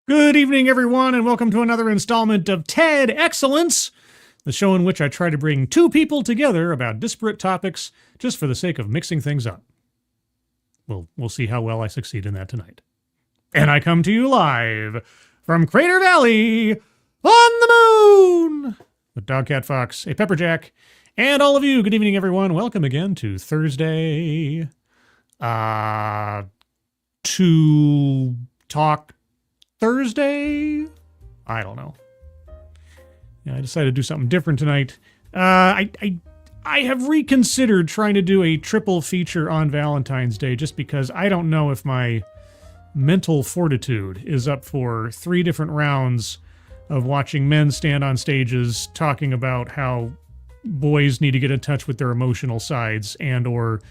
Good evening, everyone, and welcome to another installment of TEDXcellence, the show in which I try to bring two people together about disparate topics just for the sake of mixing things up. We'll see how well I succeed in that tonight. And I come to you live from Crater Valley on the moon with Dogcat Fox, a Pepperjack, and all of you. Good evening, everyone. Welcome again to Thursday. To talk Thursday? I don't know. Yeah, I decided to do something different tonight. I have reconsidered trying to do a triple feature on Valentine's Day just because I don't know if my mental fortitude is up for 3 different rounds of watching men stand on stages talking about how boys need to get in touch with their emotional sides and or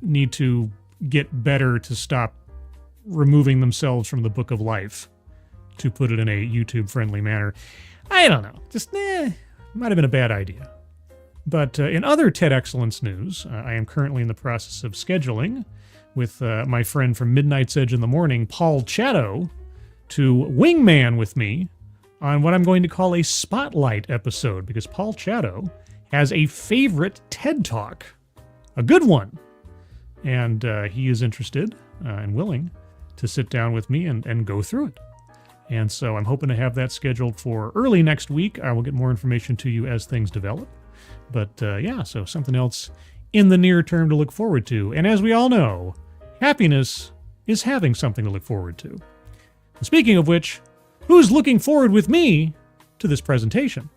need to get better to stop removing themselves from the book of life, to put it in a YouTube-friendly manner. I don't know. Just, might have been a bad idea. But in other TEDXcellence news, I am currently in the process of scheduling with my friend from Midnight's Edge in the Morning, Paul Chatto, to wingman with me on what I'm going to call a spotlight episode, because Paul Chatto has a favorite TED Talk, a good one, and he is interested and willing to sit down with me and go through it. And so I'm hoping to have that scheduled for early next week. I will get more information to you as things develop. But yeah, so something else in the near term to look forward to. And as we all know, happiness is having something to look forward to. And speaking of which, who's looking forward with me to this presentation?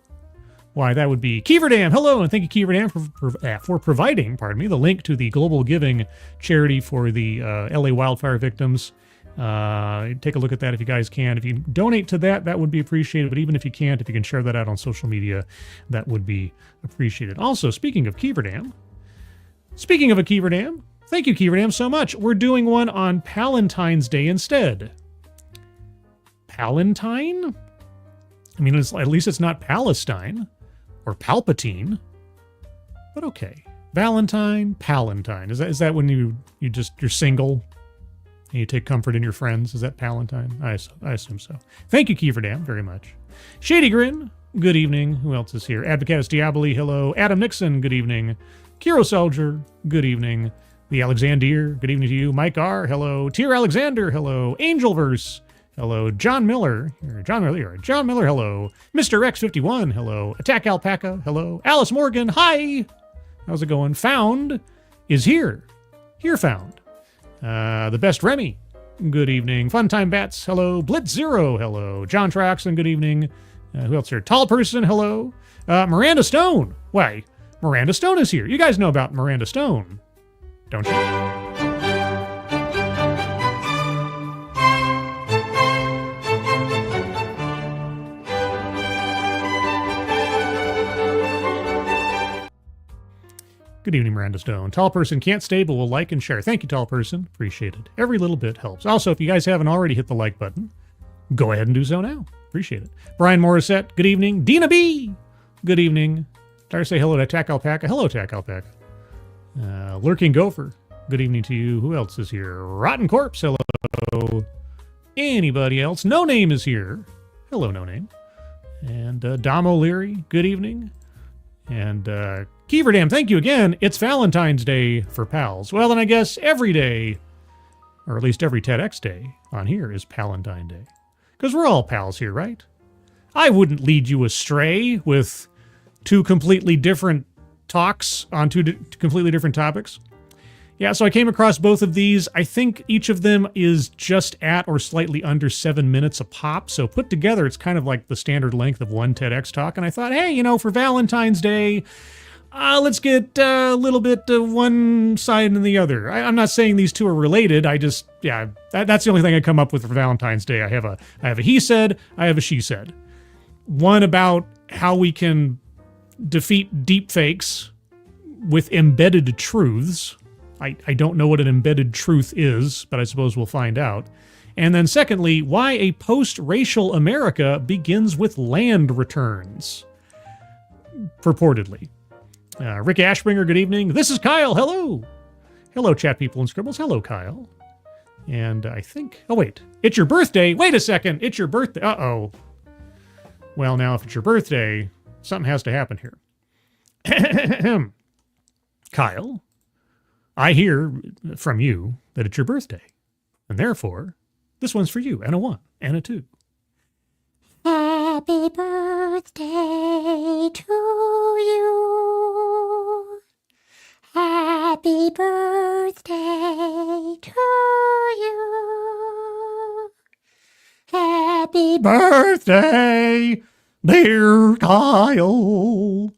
Why, that would be Keeverdam. Hello, and thank you, Keeverdam, for providing, the link to the global giving charity for the LA wildfire victims. Take a look at that if you guys can. If you donate to that, that would be appreciated. But even if you can't, if you can share that out on social media, that would be appreciated. Also, speaking of Keeverdam, thank you, Keeverdam, so much. We're doing one on Palentine's Day instead. Palentine? I mean, at least it's not Palestine or Palpatine. But okay. Valentine, Palentine. Is that when you're single? And you take comfort in your friends? Is that Palentine? I assume so. Thank you, Keeverdam, very much. Shady Grin, good evening. Who else is here? Advocatus Diaboli, hello. Adam Nixon, good evening. Kiro Soldier, good evening. The Alexander, good evening to you. Mike R, hello. Tier Alexander, hello. Angelverse, hello. John Miller, hello. Mr. X51, hello. Attack Alpaca, hello. Alice Morgan, hi. How's it going? Found is here. Here found. The Best Remy, good evening. Funtime Bats, hello. Blitz Zero, hello. John Traxon, good evening. Who else here? Tall Person, hello. Miranda Stone. Why, Miranda Stone is here. You guys know about Miranda Stone, don't you? Good evening, Miranda Stone. Tall Person can't stay, but will like and share. Thank you, Tall Person. Appreciate it. Every little bit helps. Also, if you guys haven't already hit the like button, go ahead and do so now. Appreciate it. Brian Morissette, good evening. Dina B, good evening. Did I say hello to Attack Alpaca? Hello, Attack Alpaca. Lurking Gopher, good evening to you. Who else is here? Rotten Corpse, hello. Anybody else? No Name is here. Hello, No Name. And Dom O'Leary, good evening. And Keeverdam, thank you again. It's Valentine's Day for pals. Well, then I guess every day, or at least every TEDx day on here is Palentine Day. Because we're all pals here, right? I wouldn't lead you astray with 2 completely different talks on 2 completely different topics. Yeah, so I came across both of these. I think each of them is just at or slightly under 7 minutes a pop. So put together, it's kind of like the standard length of one TEDx talk. And I thought, hey, for Valentine's Day, let's get a little bit one side and the other. I'm not saying these two are related. That's the only thing I come up with for Valentine's Day. I have a he said, I have a she said. One about how we can defeat deepfakes with embedded truths. I don't know what an embedded truth is, but I suppose we'll find out. And then secondly, why a post-racial America begins with land returns. Purportedly. Rick Ashbringer, good evening. This is Kyle, hello. Hello, chat people and scribbles. Hello, Kyle. And I think, oh wait, it's your birthday. Wait a second, it's your birthday. Uh-oh. Well, now if it's your birthday, something has to happen here. Kyle, I hear from you that it's your birthday. And therefore, this one's for you, and a 1, and a 2. Happy birthday to you. Happy birthday to you. Happy Birthday, dear Kyle.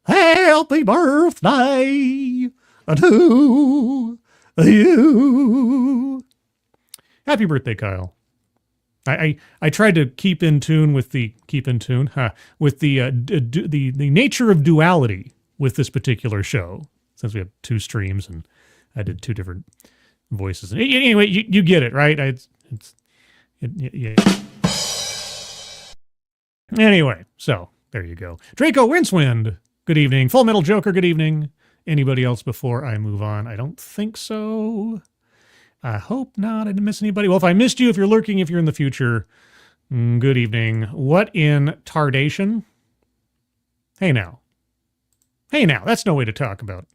Happy birthday to you. Happy birthday, Kyle. I tried to keep in tune with the nature of duality with this particular show, since we have 2 streams and I did 2 different voices. Anyway, you get it, right? Yeah. Anyway, so there you go. Draco Rincewind, good evening. Full Metal Joker, good evening. Anybody else before I move on? I don't think so. I hope not. I didn't miss anybody. Well, if I missed you, if you're lurking, if you're in the future, good evening. What in tardation? Hey now. That's no way to talk about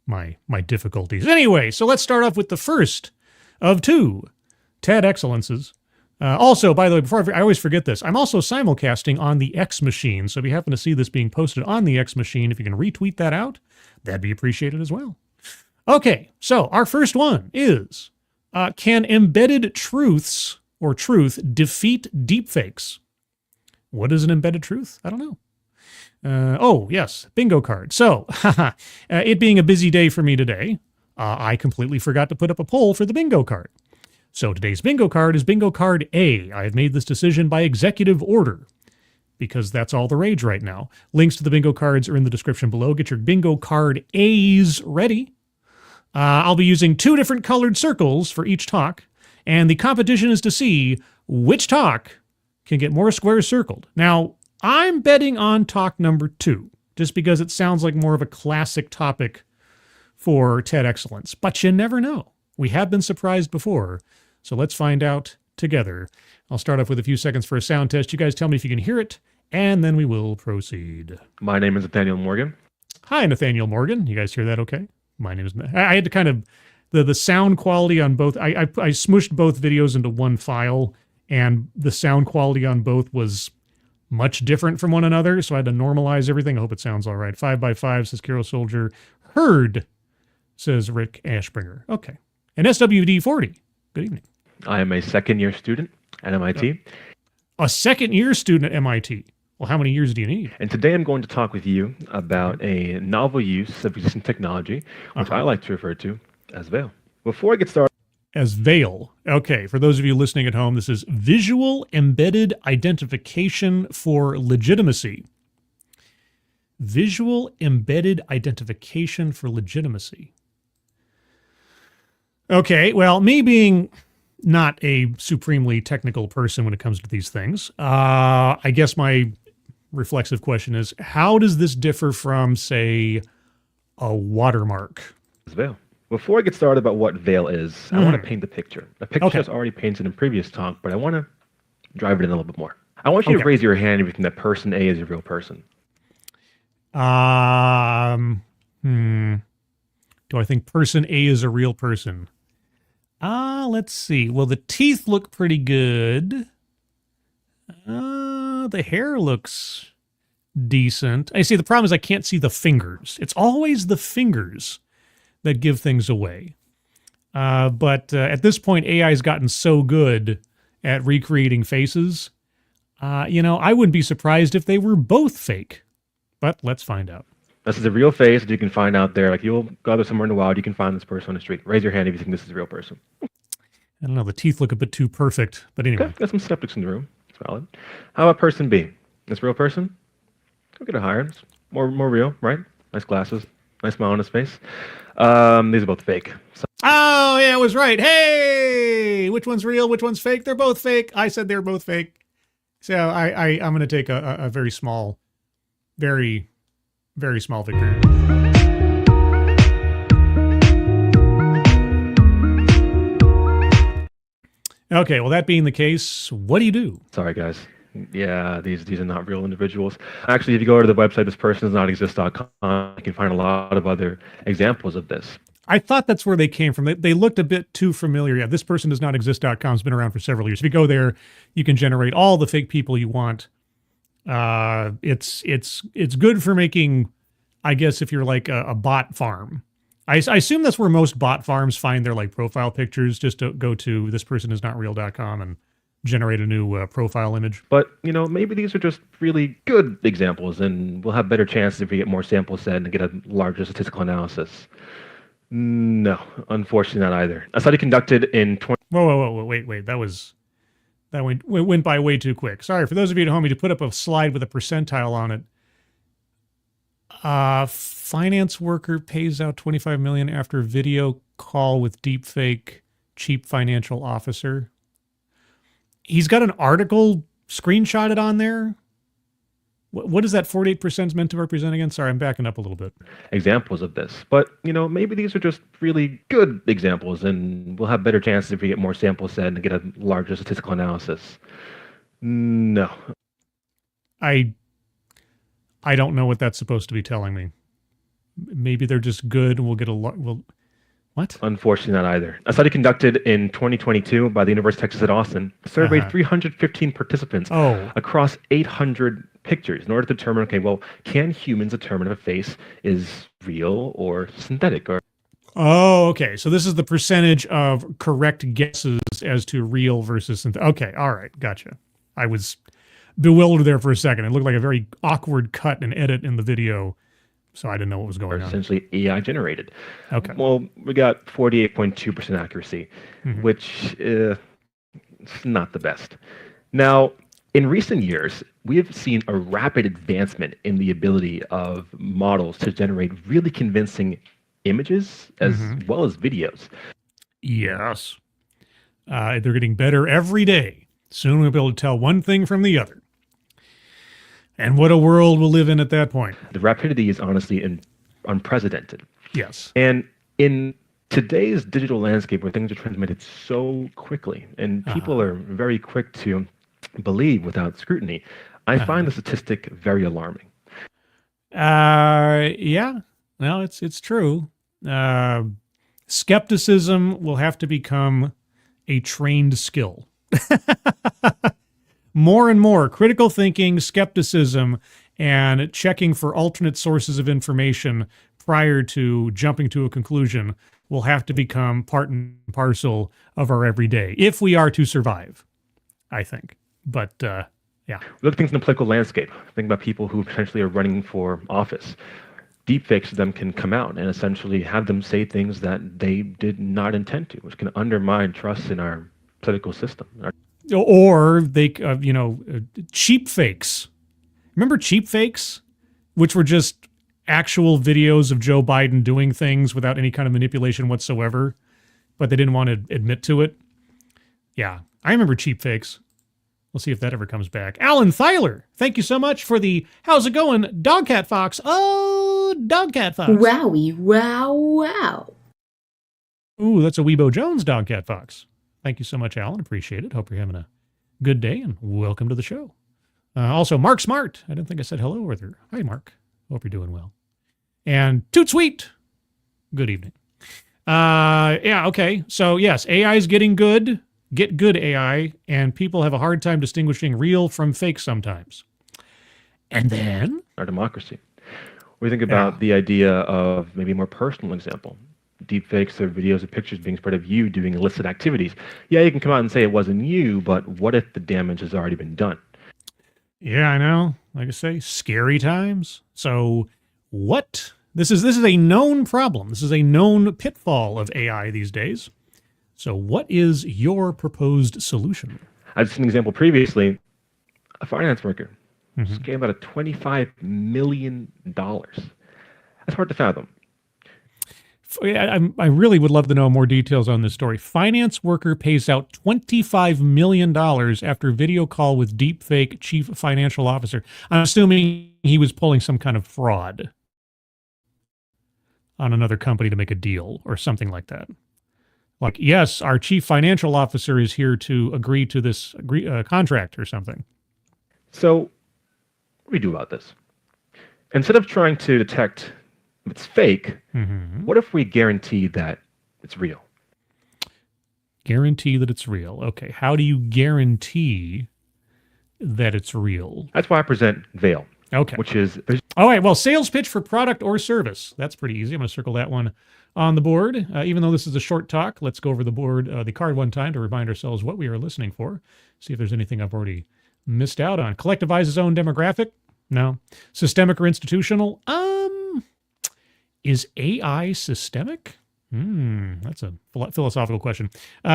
my difficulties. Anyway, so let's start off with the first of 2 TEDXcellences. Also, by the way, I always forget this, I'm also simulcasting on the X machine. So if you happen to see this being posted on the X machine, if you can retweet that out, that'd be appreciated as well. Okay, so our first one is, can embedded truths or truth defeat deepfakes? What is an embedded truth? I don't know. Oh, yes, bingo card. So, it being a busy day for me today, I completely forgot to put up a poll for the bingo card. So today's bingo card is bingo card A. I have made this decision by executive order because that's all the rage right now. Links to the bingo cards are in the description below. Get your bingo card A's ready. I'll be using 2 different colored circles for each talk, and the competition is to see which talk can get more squares circled. Now, I'm betting on talk number 2, just because it sounds like more of a classic topic for TEDXcellence, but you never know. We have been surprised before, so let's find out together. I'll start off with a few seconds for a sound test. You guys tell me if you can hear it, and then we will proceed. My name is Nathaniel Morgan. Hi, Nathaniel Morgan. You guys hear that okay? My name is... I had to kind of... The sound quality on both... I smushed both videos into one file, and the sound quality on both was much different from one another, so I had to normalize everything. I hope it sounds all right. 5x5, says Carol Soldier. Heard, says Rick Ashbringer. Okay. And SWD40, good evening. I am a second-year student at MIT. A second-year student at MIT. Well, how many years do you need? And today I'm going to talk with you about a novel use of existing technology, which I like to refer to as Veil. Before I get started... As Veil. Okay, for those of you listening at home, this is Visual Embedded Identification for Legitimacy. Visual Embedded Identification for Legitimacy. Okay, well, me being not a supremely technical person when it comes to these things, I guess my reflexive question is, how does this differ from, say, a watermark? Veil. Before I get started about what Veil is, I want to paint the picture. The picture is already painted in previous talk, but I want to drive it in a little bit more. I want you to raise your hand if you think that person A is a real person. Do I think person A is a real person? Let's see. Well, the teeth look pretty good. The hair looks decent. I see the problem is I can't see the fingers. It's always the fingers that give things away. But at this point, AI's gotten so good at recreating faces. I wouldn't be surprised if they were both fake. But let's find out. This is a real face that you can find out there. Like, you'll go out somewhere in the wild, you can find this person on the street. Raise your hand if you think this is a real person. I don't know, the teeth look a bit too perfect, but anyway. Okay, got some skeptics in the room. It's valid. How about person B? This real person? Go get it higher. It's more real, right? Nice glasses, nice smile on his face. These are both fake. So. Oh, yeah, I was right. Hey! Which one's real, which one's fake? They're both fake. I said they're both fake. So I'm going to take a very small, very small victory. Okay, well, that being the case, what do you do? Sorry, guys. Yeah, these are not real individuals. Actually, if you go to the website thispersonsnotexist.com, you can find a lot of other examples of this. I thought that's where they came from. They looked a bit too familiar. Yeah, this person does not exist.com has been around for several years. If you go there, you can generate all the fake people you want. It's good for making, I guess, if you're like a bot farm. I assume that's where most bot farms find their like profile pictures. Just to go to thispersonisnotreal.com and generate a new profile image. But, maybe these are just really good examples, and we'll have better chances if we get more sample set and get a larger statistical analysis. No, unfortunately not either. A study conducted in Whoa, wait. That went by way too quick. Sorry, for those of you at home, to put up a slide with a percentile on it. Finance worker pays out $25 million after video call with deepfake chief financial officer. He's got an article screenshotted on there. What is that 48% meant to represent again? Sorry, I'm backing up a little bit. Examples of this. But, maybe these are just really good examples, and we'll have better chances if we get more sample set and get a larger statistical analysis. No. I don't know what that's supposed to be telling me. Maybe they're just good and we'll get what? Unfortunately not either. A study conducted in 2022 by the University of Texas at Austin surveyed 315 participants across 800 pictures in order to determine, can humans determine if a face is real or synthetic? Okay. So this is the percentage of correct guesses as to real versus synthetic. Okay. All right. Gotcha. I was bewildered there for a second. It looked like a very awkward cut and edit in the video, so I didn't know what was going on. Essentially AI generated. Okay. Well, we got 48.2% accuracy, which is not the best. Now, in recent years, we have seen a rapid advancement in the ability of models to generate really convincing images as well as videos. Yes. They're getting better every day. Soon we'll be able to tell one thing from the other. And what a world we'll live in at that point. The rapidity is honestly unprecedented. Yes. And in today's digital landscape where things are transmitted so quickly and people are very quick to believe without scrutiny, I find the statistic very alarming. Yeah. No, it's true. Skepticism will have to become a trained skill. More and more critical thinking, skepticism, and checking for alternate sources of information prior to jumping to a conclusion will have to become part and parcel of our everyday if we are to survive, I think. But yeah. Look at things in the political landscape. Think about people who potentially are running for office. Deepfakes of them can come out and essentially have them say things that they did not intend to, which can undermine trust in our political system. Or they, cheap fakes. Remember cheap fakes, which were just actual videos of Joe Biden doing things without any kind of manipulation whatsoever, but they didn't want to admit to it. Yeah, I remember cheap fakes. We'll see if that ever comes back. Alan Thyler, thank you so much for the how's it going, Dogcat Fox. Oh, Dogcat Fox. Wowie, wow, wow. Ooh, that's a Weebo Jones Dogcat Fox. Thank you so much, Alan. Appreciate it. Hope you're having a good day, and welcome to the show. Also, Mark Smart. I don't think I said hello with her. Hi, Mark. Hope you're doing well. And Toot Sweet. Good evening. Yeah, okay. So, yes, AI is getting good. Get good AI, and people have a hard time distinguishing real from fake sometimes. And then? Our democracy. We think about the idea of maybe a more personal example. Deepfakes or videos or pictures being spread of you doing illicit activities. Yeah, you can come out and say it wasn't you, but what if the damage has already been done? Yeah, I know. Like I say, scary times. So what? This is a known problem. This is a known pitfall of AI these days. So what is your proposed solution? I've seen an example previously. A finance worker scammed about $25 million. That's hard to fathom. I really would love to know more details on this story. Finance worker pays out $25 million after video call with deepfake chief financial officer. I'm assuming he was pulling some kind of fraud on another company to make a deal or something like that. Like, yes, our chief financial officer is here to agree to this contract or something. So what do we do about this? Instead of trying to detect if it's fake, what if we guarantee that it's real? Guarantee that it's real. Okay, how do you guarantee that it's real? That's why I present Veil. Okay. Which is... All right, well, sales pitch for product or service. That's pretty easy. I'm going to circle that one on the board. Even though this is a short talk, let's go over the card one time to remind ourselves what we are listening for. See if there's anything I've already missed out on. Collectivize his own demographic? No. Systemic or institutional? Is AI systemic? That's a philosophical question.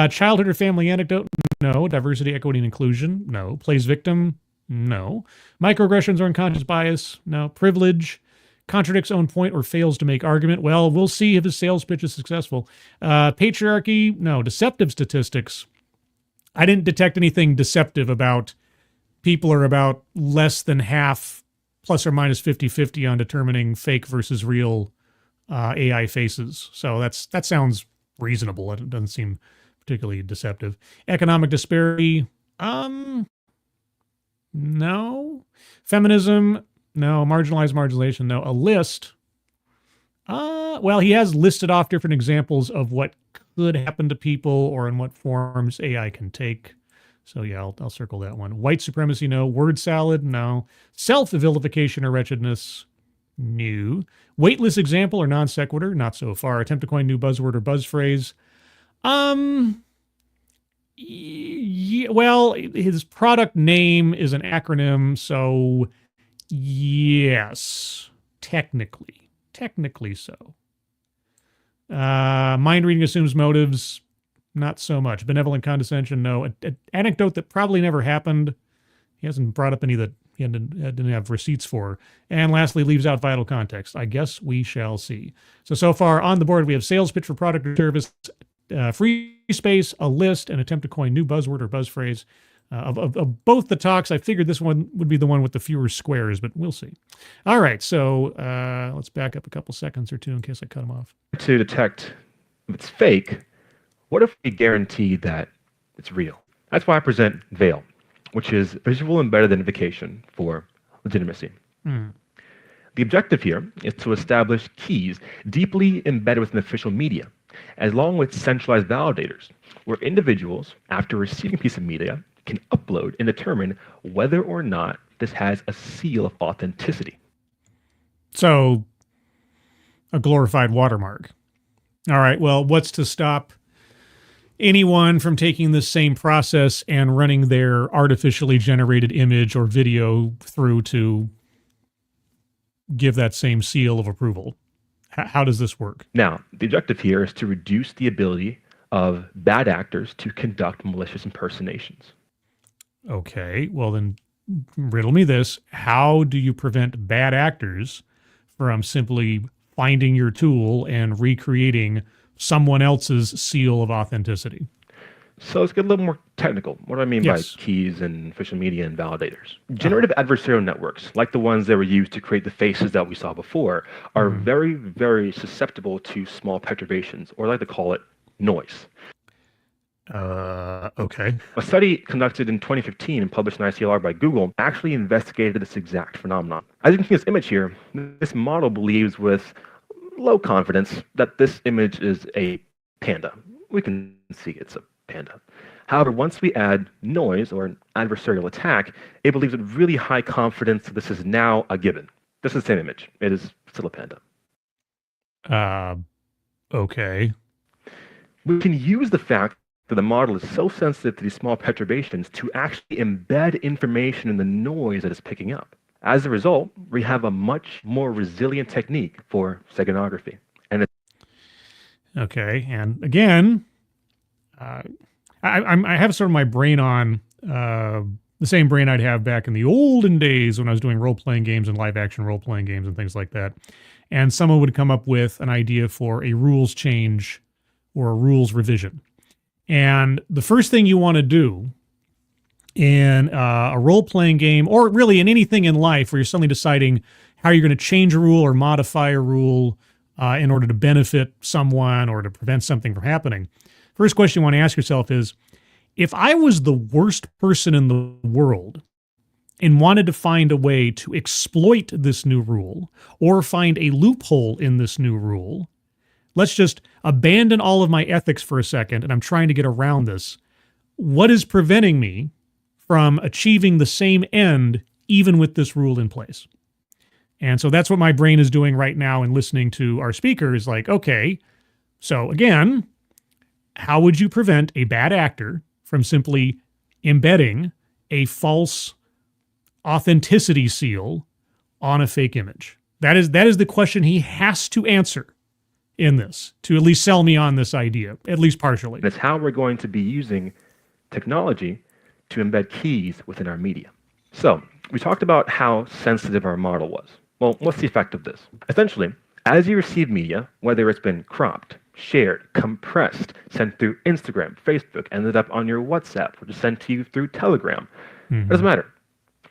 Childhood or family anecdote? No. Diversity, equity, and inclusion? No. Plays victim? No. Microaggressions or unconscious bias? No. Privilege? Contradicts own point or fails to make argument? Well, we'll see if his sales pitch is successful. Patriarchy? No. Deceptive statistics? I didn't detect anything deceptive about people are about less than half, plus or minus 50-50 on determining fake versus real AI faces. So that sounds reasonable. It doesn't seem particularly deceptive. Economic disparity? No. Feminism? No. Marginalization? No. A list? Well, he has listed off different examples of what could happen to people or in what forms AI can take. So yeah, I'll circle that one. White supremacy? No. Word salad? No. Self-vilification or wretchedness? New. Weightless example or non sequitur? Not so far. Attempt to coin new buzzword or buzz phrase? Yeah, well, his product name is an acronym, so yes, technically so. Mind reading assumes motives? Not so much. Benevolent condescension? No. An anecdote that probably never happened. He hasn't brought up any that he didn't have receipts for. And lastly, leaves out vital context. I guess we shall see. So far on the board, we have sales pitch for product or service, free space, a list, and attempt to coin new buzzword or buzz phrase. Of both the talks, I figured this one would be the one with the fewer squares, but we'll see. All right, so let's back up a couple seconds or two in case I cut them off. To detect if it's fake, what if we guarantee that it's real? That's why I present Veil, which is visual embedded identification for legitimacy. The objective here is to establish keys deeply embedded within official media, along with centralized validators, where individuals, after receiving a piece of media, can upload and determine whether or not this has a seal of authenticity. So, a glorified watermark. All right, well, what's to stop anyone from taking this same process and running their artificially generated image or video through to give that same seal of approval? How does this work? Now, the objective here is to reduce the ability of bad actors to conduct malicious impersonations. Okay, well then riddle me this. How do you prevent bad actors from simply finding your tool and recreating someone else's seal of authenticity? So let's get a little more technical. What do I mean by keys and official media and validators? Generative adversarial networks, like the ones that were used to create the faces that we saw before, are very, very susceptible to small perturbations, or I like to call it noise. Okay. A study conducted in 2015 and published in ICLR by Google actually investigated this exact phenomenon. As you can see in this image here, this model believes with low confidence that this image is a panda. We can see it's a panda. However, once we add noise or an adversarial attack, it believes with really high confidence that this is now a given. This is the same image. It is still a panda. Okay. We can use the fact that the model is so sensitive to these small perturbations to actually embed information in the noise that it's picking up. As a result, we have a much more resilient technique for steganography. Okay, and again, I have sort of my brain on the same brain I'd have back in the olden days when I was doing role-playing games and live-action role-playing games and things like that. And someone would come up with an idea for a rules change or a rules revision. And the first thing you want to do in a role-playing game, or really in anything in life where you're suddenly deciding how you're going to change a rule or modify a rule in order to benefit someone or to prevent something from happening, first question you want to ask yourself is, if I was the worst person in the world and wanted to find a way to exploit this new rule or find a loophole in this new rule, let's just abandon all of my ethics for a second, and I'm trying to get around this. What is preventing me from achieving the same end even with this rule in place? And so that's what my brain is doing right now in listening to our speaker is like, okay, so again, how would you prevent a bad actor from simply embedding a false authenticity seal on a fake image? That is the question he has to answer in this to at least sell me on this idea, at least partially. That's how we're going to be using technology to embed keys within our media. So we talked about how sensitive our model was. Well, what's the effect of this? Essentially, as you receive media, whether it's been cropped, shared, compressed, sent through Instagram, Facebook, ended up on your WhatsApp, or just sent to you through Telegram, it doesn't matter.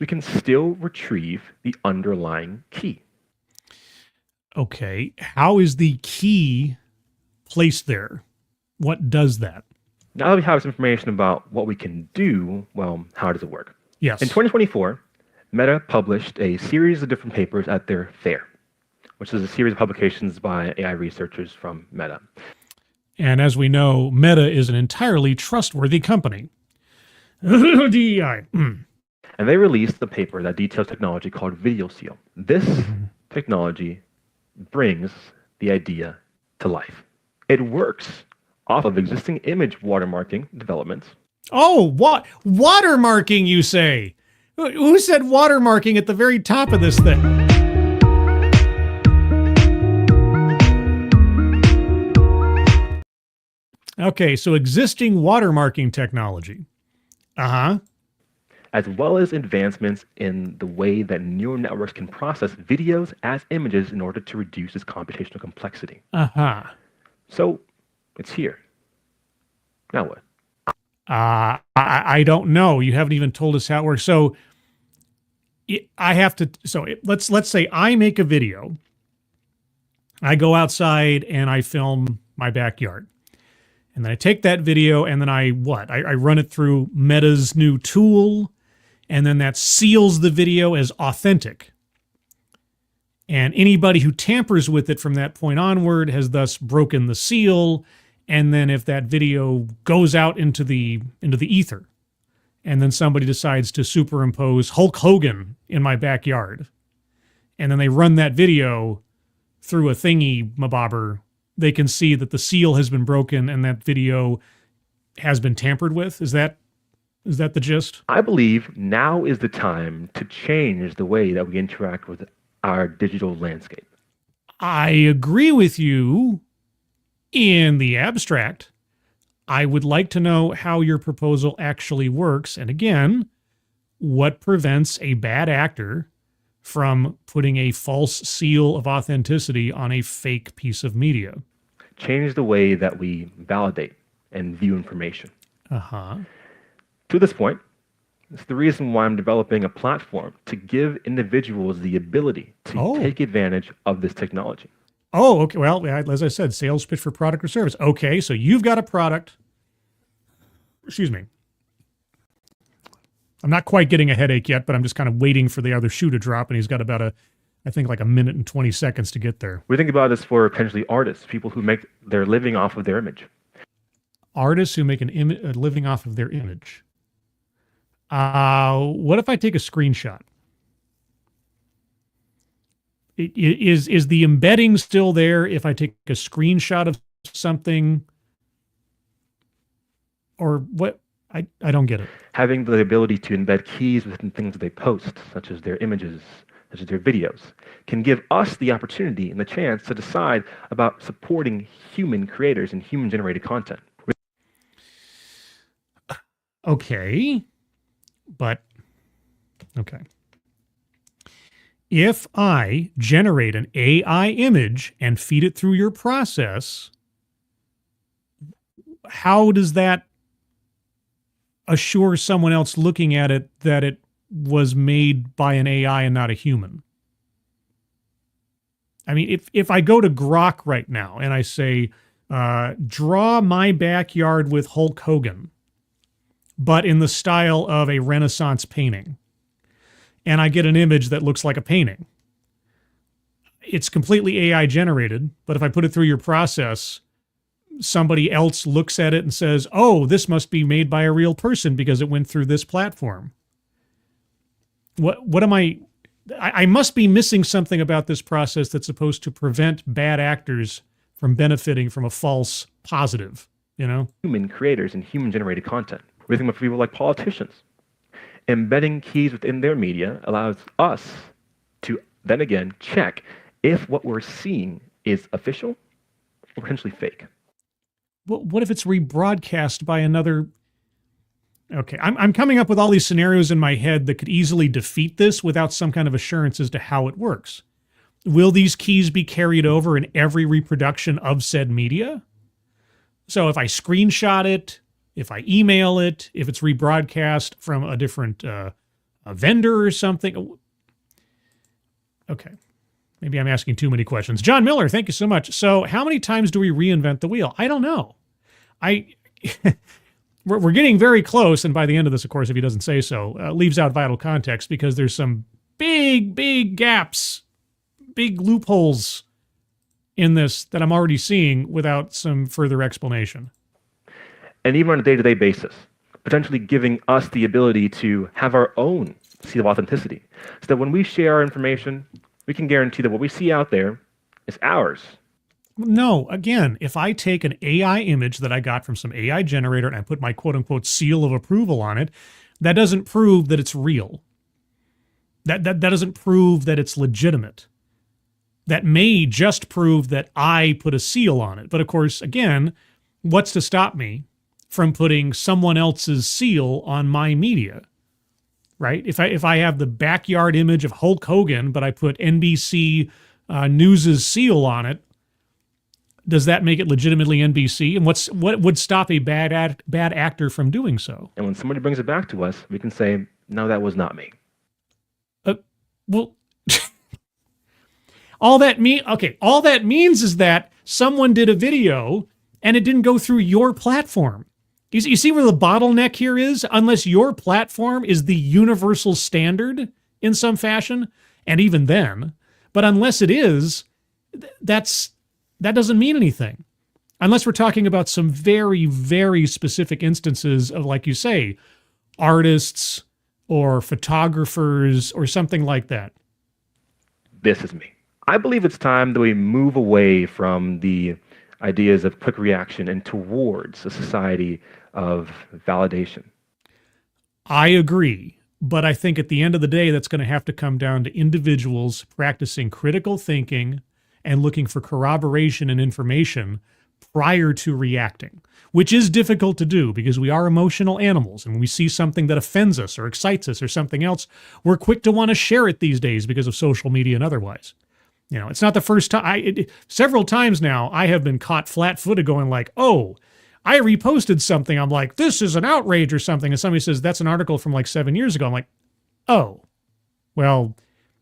We can still retrieve the underlying key. Okay, how is the key placed there? What does that? Now that we have some information about what we can do, well, how does it work? Yes. In 2024, Meta published a series of different papers at their fair, which is a series of publications by AI researchers from Meta. And as we know, Meta is an entirely trustworthy company. DEI. And they released a paper that details technology called Video Seal. This technology brings the idea to life. It works off of existing image watermarking developments. Oh, what? Watermarking, you say? Who said watermarking at the very top of this thing? Okay, so existing watermarking technology. As well as advancements in the way that neural networks can process videos as images in order to reduce its computational complexity. So it's here. Now what? I don't know. You haven't even told us how it works. So let's say I make a video. I go outside and I film my backyard. And then I take that video and then I run it through Meta's new tool, and then that seals the video as authentic. And anybody who tampers with it from that point onward has thus broken the seal. And then if that video goes out into the ether, and then somebody decides to superimpose Hulk Hogan in my backyard, and then they run that video through a thingy mabobber, they can see that the seal has been broken and that video has been tampered with. Is that the gist? I believe now is the time to change the way that we interact with our digital landscape. I agree with you in the abstract. I would like to know how your proposal actually works. And again, what prevents a bad actor from putting a false seal of authenticity on a fake piece of media? Change the way that we validate and view information. To this point, it's the reason why I'm developing a platform to give individuals the ability to take advantage of this technology. Oh, okay. Well, as I said, sales pitch for product or service. Okay, so you've got a product. Excuse me. I'm not quite getting a headache yet, but I'm just kind of waiting for the other shoe to drop, and he's got about a minute and 20 seconds to get there. We think about this for potentially artists, people who make their living off of their image. Artists who make a living off of their image. What if I take a screenshot? Is the embedding still there if I take a screenshot of something? Or what? I don't get it. Having the ability to embed keys within things that they post, such as their images, such as their videos, can give us the opportunity and the chance to decide about supporting human creators and human-generated content. Okay. But, okay. If I generate an AI image and feed it through your process, how does that assure someone else looking at it that it was made by an AI and not a human? I mean, if I go to Grok right now and I say, draw my backyard with Hulk Hogan, but in the style of a Renaissance painting. And I get an image that looks like a painting. It's completely AI generated, but if I put it through your process, somebody else looks at it and says, oh, this must be made by a real person because it went through this platform. What am I must be missing something about this process that's supposed to prevent bad actors from benefiting from a false positive, you know? Human creators and human-generated content. We're thinking about people like politicians. Embedding keys within their media allows us to then again check if what we're seeing is official or potentially fake. What if it's rebroadcast by another? Okay, I'm coming up with all these scenarios in my head that could easily defeat this without some kind of assurance as to how it works. Will these keys be carried over in every reproduction of said media? So if I screenshot it, if I email it, if it's rebroadcast from a different a vendor or something. Okay. Maybe I'm asking too many questions. John Miller, thank you so much. So how many times do we reinvent the wheel? I don't know. We're getting very close, and by the end of this, of course, if he doesn't say so, leaves out vital context because there's some big gaps, big loopholes in this that I'm already seeing without some further explanation. And even on a day-to-day basis, potentially giving us the ability to have our own seal of authenticity. So that when we share our information, we can guarantee that what we see out there is ours. No, again, if I take an AI image that I got from some AI generator and I put my quote-unquote seal of approval on it, that doesn't prove that it's real. That doesn't prove that it's legitimate. That may just prove that I put a seal on it. But of course, again, what's to stop me from putting someone else's seal on my media? Right? If I have the backyard image of Hulk Hogan, but I put NBC News's seal on it, does that make it legitimately NBC? And what would stop a bad actor from doing so? And when somebody brings it back to us, we can say, no, that was not me. Well, all that means is that someone did a video and it didn't go through your platform. You see where the bottleneck here is? Unless your platform is the universal standard in some fashion, and even then, but unless it is, that doesn't mean anything. Unless we're talking about some very, very specific instances of, like you say, artists or photographers or something like that. This is me. I believe it's time that we move away from the ideas of quick reaction and towards a society of validation. I agree, but I think at the end of the day, that's going to have to come down to individuals practicing critical thinking and looking for corroboration and information prior to reacting, which is difficult to do because we are emotional animals. And when we see something that offends us or excites us or something else, we're quick to want to share it these days because of social media and otherwise. You know, it's not the first time. Several times now, I have been caught flat-footed going like, oh, I reposted something. I'm like, this is an outrage or something. And somebody says, that's an article from like 7 years ago. I'm like, oh, well,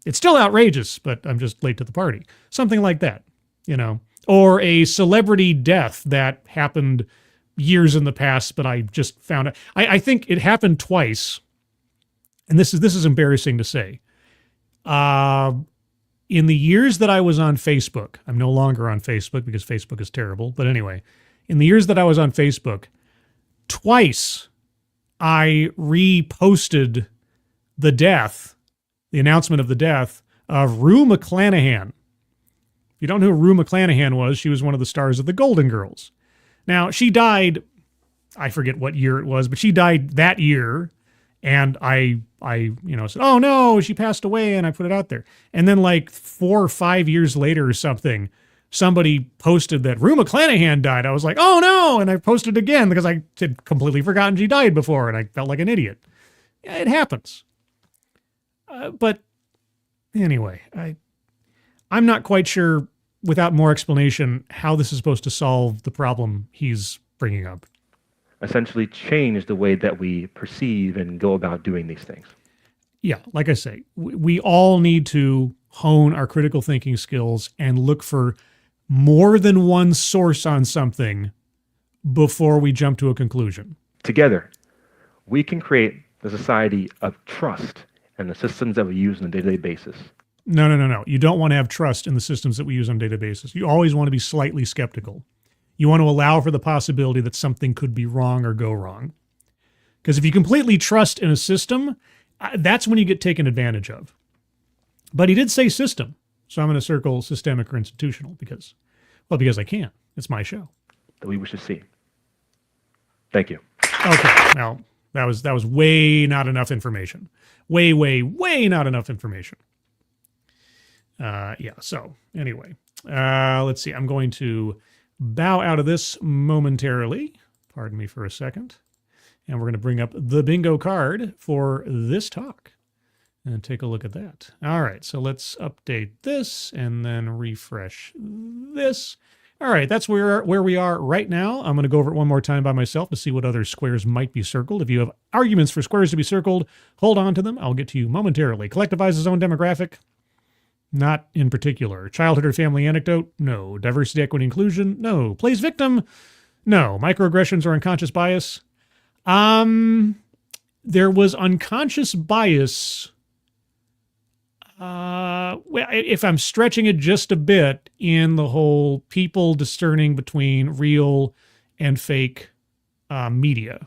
it's still outrageous, but I'm just late to the party. Something like that, you know. Or a celebrity death that happened years in the past, but I just found it. I think it happened twice. And this is embarrassing to say. In the years that I was on Facebook, I'm no longer on Facebook because Facebook is terrible. But anyway, in the years that I was on Facebook, twice I reposted the announcement of the death of Rue McClanahan. If you don't know who Rue McClanahan was, she was one of the stars of the Golden Girls. Now, she died, I forget what year it was, but she died that year. And I said, oh no, she passed away, and I put it out there. And then like 4 or 5 years later or something, somebody posted that Rue McClanahan died. I was like, oh no, and I posted again because I had completely forgotten she died before, and I felt like an idiot. Yeah, it happens. But anyway, I'm not quite sure, without more explanation, how this is supposed to solve the problem he's bringing up. Essentially change the way that we perceive and go about doing these things. Yeah, like I say, we all need to hone our critical thinking skills and look for more than one source on something before we jump to a conclusion. Together, we can create the society of trust and the systems that we use on a day-to-day basis. No. You don't want to have trust in the systems that we use on a daily basis. You always want to be slightly skeptical. You want to allow for the possibility that something could be wrong or go wrong. Because if you completely trust in a system, that's when you get taken advantage of. But he did say system, so I'm going to circle systemic or institutional because I can. It's my show. That we wish to see. Thank you. Okay, now that was way not enough information. Way not enough information. So anyway, let's see. I'm going to bow out of this momentarily. Pardon me for a second. And we're going to bring up the bingo card for this talk and take a look at that. All right, so let's update this and then refresh this. All right, that's where we are right now. I'm going to go over it one more time by myself to see what other squares might be circled. If you have arguments for squares to be circled, hold on to them. I'll get to you momentarily. Collectivizes own demographic? Not in particular. Childhood or family anecdote? No. Diversity, equity, inclusion? No. Plays victim? No. Microaggressions or unconscious bias? There was unconscious bias. If I'm stretching it just a bit in the whole people discerning between real and fake media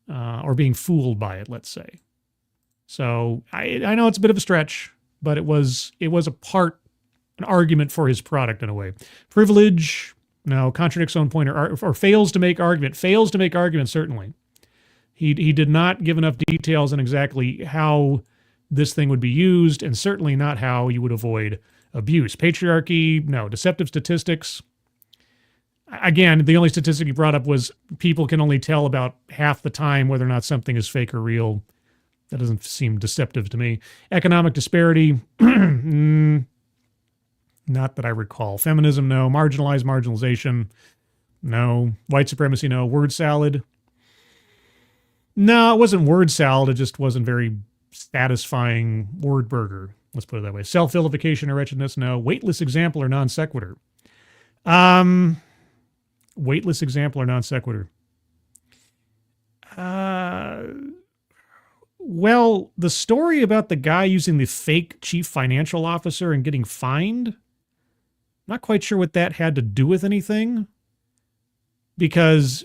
or being fooled by it, let's say. So I know it's a bit of a stretch, but it was an argument for his product in a way. Privilege, no. Contradicts own point or fails to make argument. Fails to make argument, certainly. He did not give enough details on exactly how this thing would be used, and certainly not how you would avoid abuse. Patriarchy, no. Deceptive statistics. Again, the only statistic he brought up was people can only tell about half the time whether or not something is fake or real. That doesn't seem deceptive to me. Economic disparity, not that I recall. Feminism, no. Marginalization, no. White supremacy, no. Word salad. No, it wasn't word salad. It just wasn't very satisfying word burger. Let's put it that way. Self-vilification or wretchedness, no. Weightless example or non sequitur. Weightless example or non sequitur. Well, the story about the guy using the fake chief financial officer and getting fined, not quite sure what that had to do with anything, because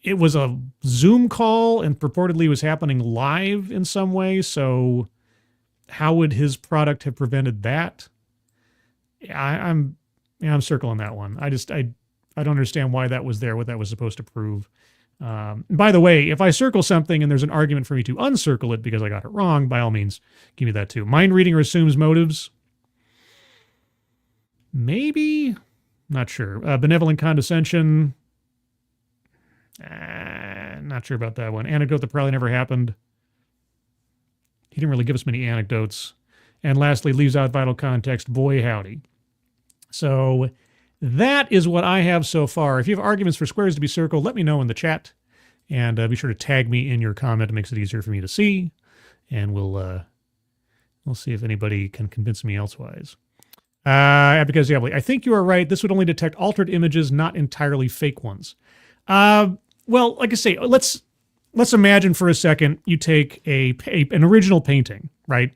it was a Zoom call and purportedly was happening live in some way. So how would his product have prevented that? I'm circling that one. I don't understand why that was there, what that was supposed to prove. By the way, if I circle something and there's an argument for me to uncircle it because I got it wrong, by all means, give me that too. Mind reading or assumes motives? Maybe? Not sure. Benevolent condescension? Not sure about that one. Anecdote that probably never happened. He didn't really give us many anecdotes. And lastly, leaves out vital context. Boy, howdy. So that is what I have so far. If you have arguments for squares to be circled, let me know in the chat. And be sure to tag me in your comment. It makes it easier for me to see. And we'll see if anybody can convince me elsewise. Because I think you are right. This would only detect altered images, not entirely fake ones. Well, like I say, let's imagine for a second you take an original painting, right?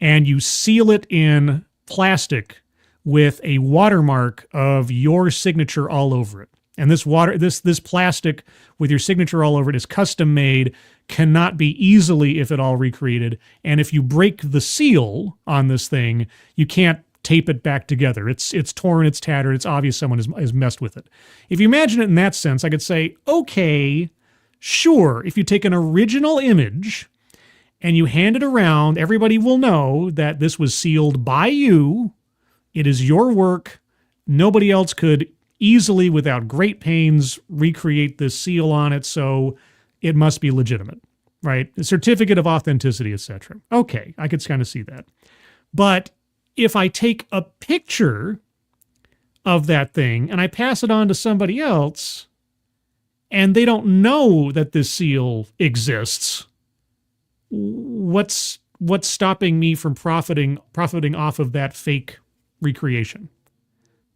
And you seal it in plastic with a watermark of your signature all over it. And this plastic with your signature all over it is custom made, cannot be easily, if at all, recreated. And if you break the seal on this thing, you can't tape it back together. It's torn, it's tattered, it's obvious someone has messed with it. If you imagine it in that sense, I could say, okay, sure, if you take an original image and you hand it around, everybody will know that this was sealed by you. It is your work. Nobody else could easily, without great pains, recreate this seal on it, so it must be legitimate, right? A certificate of authenticity, etc. Okay, I could kind of see that. But if I take a picture of that thing and I pass it on to somebody else and they don't know that this seal exists, what's stopping me from profiting off of that fake recreation?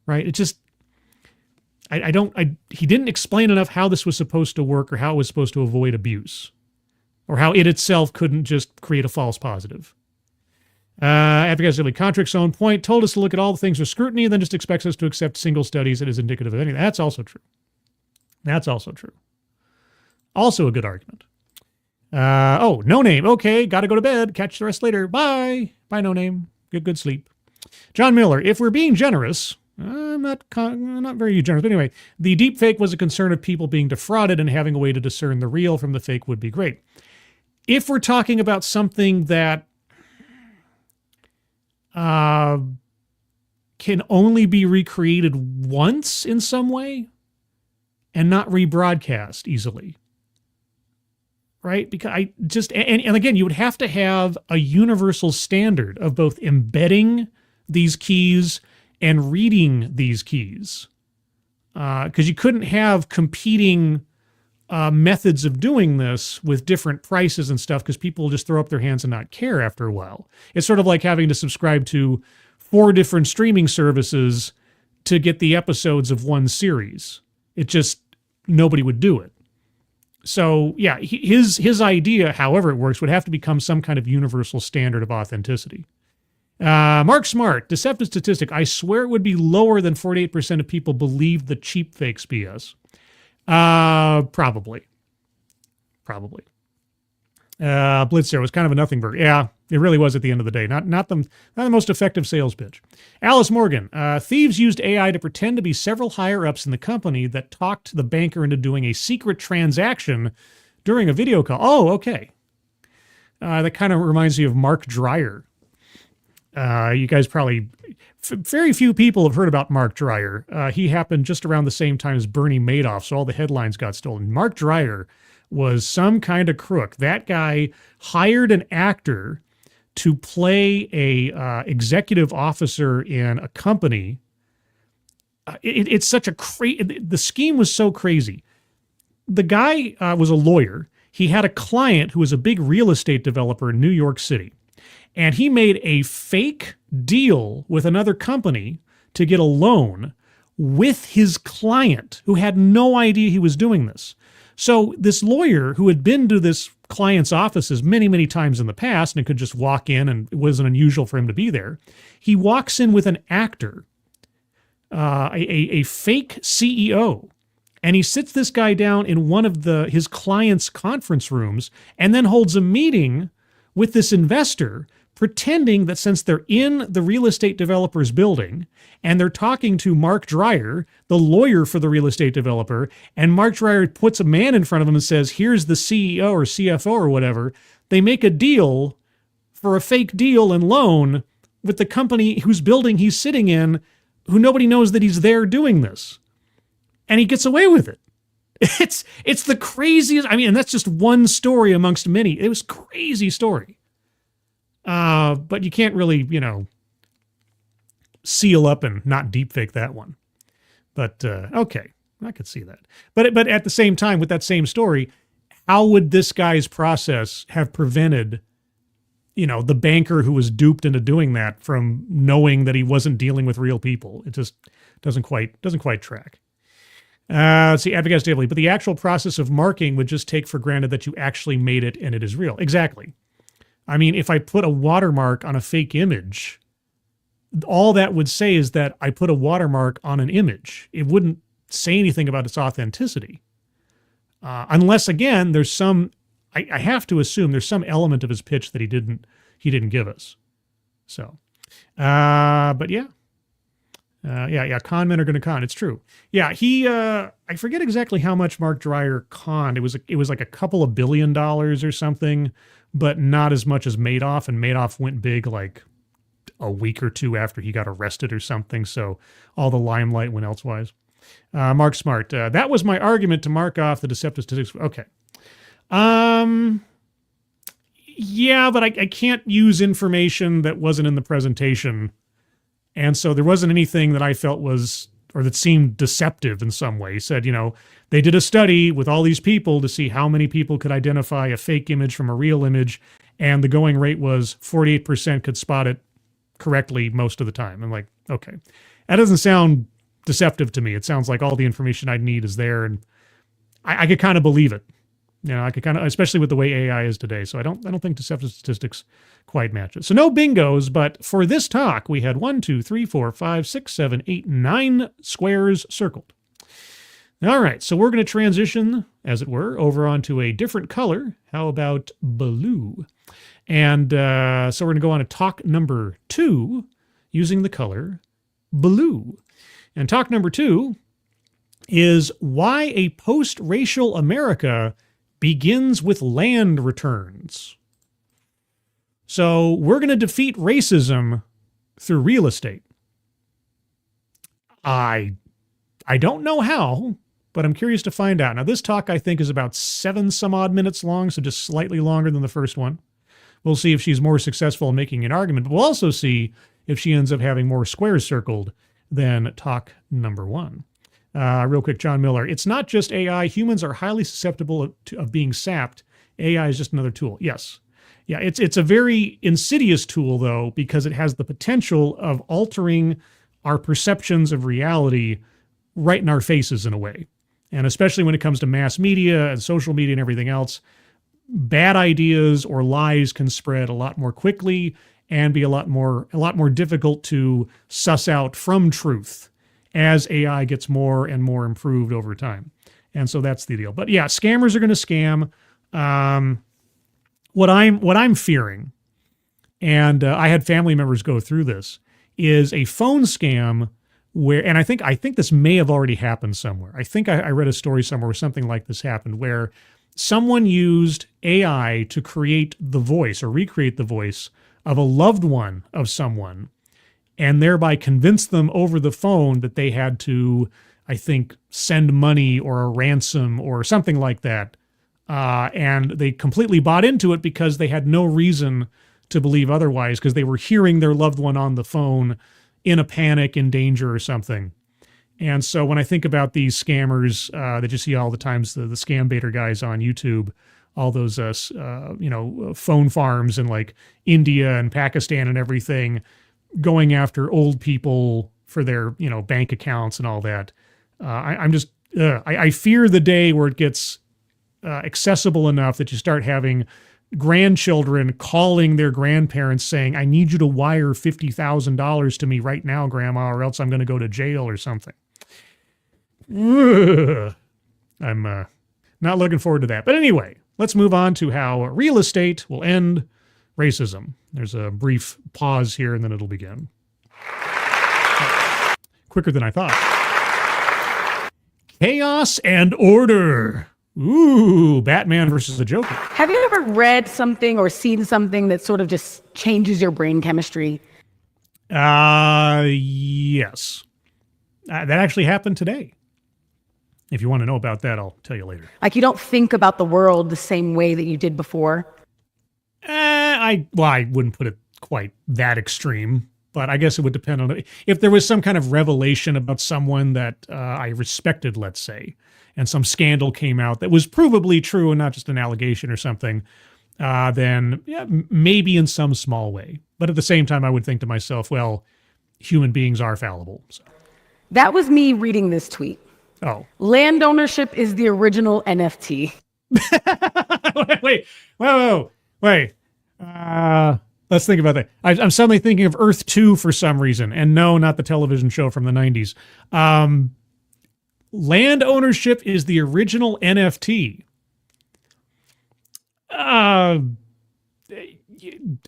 right? It just, he didn't explain enough how this was supposed to work or how it was supposed to avoid abuse or how it itself couldn't just create a false positive. Advocates Contract's own point told us to look at all the things with scrutiny and then just expects us to accept single studies that is indicative of anything. That's also true. That's also true. Also a good argument. No name. Okay, got to go to bed. Catch the rest later. Bye. Bye, no name. Good sleep. John Miller, if we're being generous, I'm not very generous, but anyway, the deep fake was a concern of people being defrauded, and having a way to discern the real from the fake would be great. If we're talking about something that can only be recreated once in some way and not rebroadcast easily, right? Because and again, you would have to have a universal standard of both embedding these keys and reading these keys. Because you couldn't have competing methods of doing this with different prices and stuff, because people will just throw up their hands and not care after a while. It's sort of like having to subscribe to 4 different streaming services to get the episodes of one series. It just, nobody would do it. So yeah, his idea, however it works, would have to become some kind of universal standard of authenticity. Mark Smart, deceptive statistic. I swear it would be lower than 48% of people believe the cheap fakes BS. Probably. Blitzer was kind of a nothing burger. Yeah, it really was at the end of the day. Not the most effective sales pitch. Alice Morgan, thieves used AI to pretend to be several higher ups in the company that talked the banker into doing a secret transaction during a video call. Oh, okay. That kind of reminds me of Mark Dreyer. You guys probably, very few people have heard about Mark Dreyer. He happened just around the same time as Bernie Madoff, so all the headlines got stolen. Mark Dreyer was some kind of crook. That guy hired an actor to play a executive officer in a company. It's such a the scheme was so crazy. The guy was a lawyer. He had a client who was a big real estate developer in New York City. And he made a fake deal with another company to get a loan with his client, who had no idea he was doing this. So this lawyer, who had been to this client's offices many, many times in the past and could just walk in, and it wasn't unusual for him to be there, he walks in with an actor, a fake CEO, and he sits this guy down in one of his client's conference rooms and then holds a meeting with this investor, pretending that since they're in the real estate developer's building and they're talking to Mark Dreyer, the lawyer for the real estate developer, and Mark Dreyer puts a man in front of him and says, here's the CEO or CFO or whatever, they make a deal for a fake deal and loan with the company whose building he's sitting in, who nobody knows that he's there doing this. And he gets away with it. It's the craziest. I mean, and that's just one story amongst many. It was a crazy story. But you can't really, seal up and not deepfake that one. But okay, I could see that. But at the same time, with that same story, how would this guy's process have prevented, the banker who was duped into doing that from knowing that he wasn't dealing with real people? It just doesn't quite track. Let's see, Advocates Daily. But the actual process of marking would just take for granted that you actually made it and it is real. Exactly. I mean, if I put a watermark on a fake image, all that would say is that I put a watermark on an image. It wouldn't say anything about its authenticity. Unless, again, there's some, I have to assume there's some element of his pitch that he didn't give us. So, but yeah. Con men are going to con. It's true. Yeah, I forget exactly how much Mark Dreyer conned. It was like a couple of $1 billion or something, but not as much as Madoff. And Madoff went big like a week or two after he got arrested or something. So all the limelight went elsewise. Mark Smart. That was my argument to mark off the deceptive statistics. Okay. Yeah, but I can't use information that wasn't in the presentation. And so there wasn't anything that I felt was, or that seemed deceptive in some way. He said, they did a study with all these people to see how many people could identify a fake image from a real image. And the going rate was 48% could spot it correctly most of the time. I'm like, okay, that doesn't sound deceptive to me. It sounds like all the information I need is there, and I could kind of believe it. I could kind of, especially with the way AI is today. So I don't think deceptive statistics quite match it. So no bingos, but for this talk, we had 1, 2, 3, 4, 5, 6, 7, 8, 9 squares circled. All right, so we're going to transition, as it were, over onto a different color. How about blue? And so we're going to go on to talk number 2 using the color blue. And talk number 2 is why a post-racial America begins with land returns. So we're going to defeat racism through real estate. I don't know how, but I'm curious to find out. Now, this talk, I think, is about 7 some odd minutes long, so just slightly longer than the first one. We'll see if she's more successful in making an argument, but we'll also see if she ends up having more squares circled than talk number 1. Real quick, John Miller. It's not just AI. Humans are highly susceptible of being sapped. AI is just another tool. Yes. Yeah, it's a very insidious tool, though, because it has the potential of altering our perceptions of reality right in our faces in a way. And especially when it comes to mass media and social media and everything else, bad ideas or lies can spread a lot more quickly and be a lot more difficult to suss out from truth as AI gets more and more improved over time. And so that's the deal. But yeah, scammers are going to scam. What I'm fearing, and I had family members go through this, is a phone scam where, and I think this may have already happened somewhere. I think I read a story somewhere where something like this happened, where someone used AI to create the voice or recreate the voice of a loved one of someone, and thereby convince them over the phone that they had to, I think, send money or a ransom or something like that. And they completely bought into it because they had no reason to believe otherwise, because they were hearing their loved one on the phone in a panic, in danger or something. And so when I think about these scammers that you see all the times, the scam baiter guys on YouTube, all those phone farms in like India and Pakistan and everything, going after old people for their bank accounts and all that. I fear the day where it gets accessible enough that you start having grandchildren calling their grandparents saying, "I need you to wire $50,000 to me right now, Grandma, or else I'm going to go to jail or something." Ugh. I'm not looking forward to that. But anyway, let's move on to how real estate will end racism. There's a brief pause here, and then it'll begin. Quicker than I thought. Chaos and order. Ooh, Batman versus the Joker. Have you ever read something or seen something that sort of just changes your brain chemistry? Yes. That actually happened today. If you want to know about that, I'll tell you later. Like you don't think about the world the same way that you did before? I wouldn't put it quite that extreme, but I guess it would depend on it. If there was some kind of revelation about someone that I respected, let's say, and some scandal came out that was provably true and not just an allegation or something, then yeah, maybe in some small way. But at the same time, I would think to myself, well, human beings are fallible. So. That was me reading this tweet. Oh. Land ownership is the original NFT. Wait. Let's think about that. I'm suddenly thinking of Earth 2 for some reason. And no, not the television show from the 90s. Land ownership is the original NFT.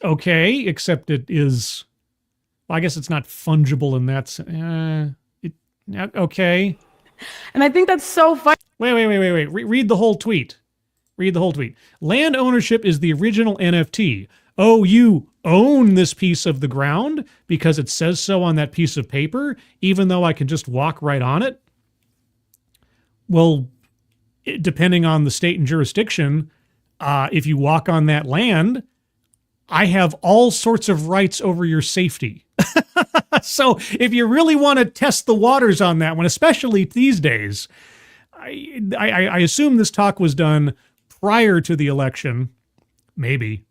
Okay, except it is, well, I guess it's not fungible in that sense. Okay. And I think that's so funny. Wait. Read the whole tweet. Land ownership is the original NFT. Oh, you own this piece of the ground because it says so on that piece of paper, even though I can just walk right on it? Well, depending on the state and jurisdiction, if you walk on that land, I have all sorts of rights over your safety. So if you really want to test the waters on that one, especially these days, I assume this talk was done prior to the election, maybe.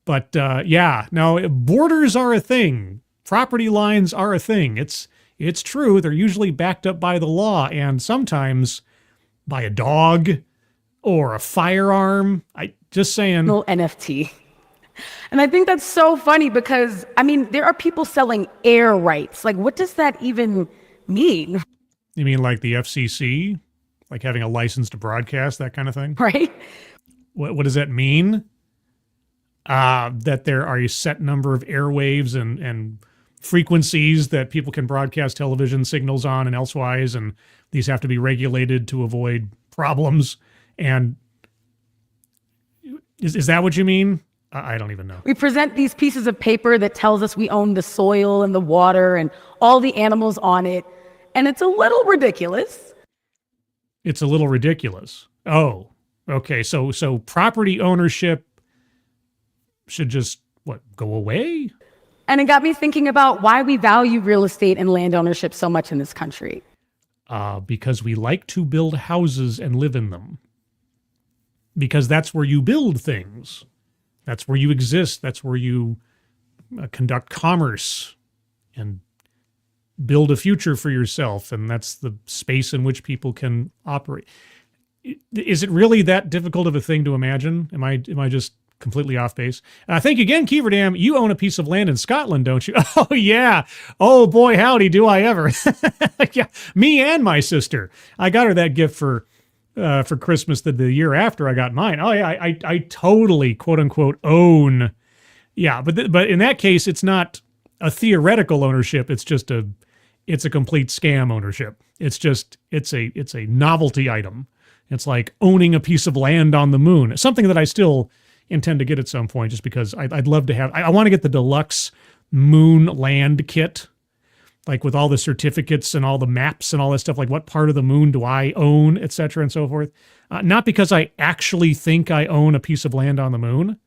But yeah, no, borders are a thing. Property lines are a thing. It's It's true. They're usually backed up by the law and sometimes by a dog or a firearm. I just saying. No NFT. And I think that's so funny because, I mean, there are people selling air rights. Like, what does that even mean? You mean like the FCC? Like having a license to broadcast, that kind of thing? Right? What does that mean? That there are a set number of airwaves and frequencies that people can broadcast television signals on and elsewise, and these have to be regulated to avoid problems. And is that what you mean? I don't even know. We present these pieces of paper that tells us we own the soil and the water and all the animals on it, and it's a little ridiculous. It's a little ridiculous. Oh, okay. So property ownership should just, go away? And it got me thinking about why we value real estate and land ownership so much in this country. Because we like to build houses and live in them. Because that's where you build things. That's where you exist. That's where you conduct commerce and build a future for yourself. And that's the space in which people can operate. Is it really that difficult of a thing to imagine? Am I just completely off base? Thank you again, Keeverdam. You own a piece of land in Scotland, don't you? Oh, yeah. Oh, boy, howdy, do I ever. Yeah, me and my sister. I got her that gift for Christmas the year after I got mine. Oh, yeah, I totally, quote unquote, own. Yeah, but in that case, it's not a theoretical ownership. It's just it's a complete scam ownership. It's a novelty item. It's like owning a piece of land on the moon, something that I still intend to get at some point, just because I'd love to have. I want to get the deluxe moon land kit, like with all the certificates and all the maps and all that stuff. Like, what part of the moon do I own, et cetera, and so forth. Not because I actually think I own a piece of land on the moon.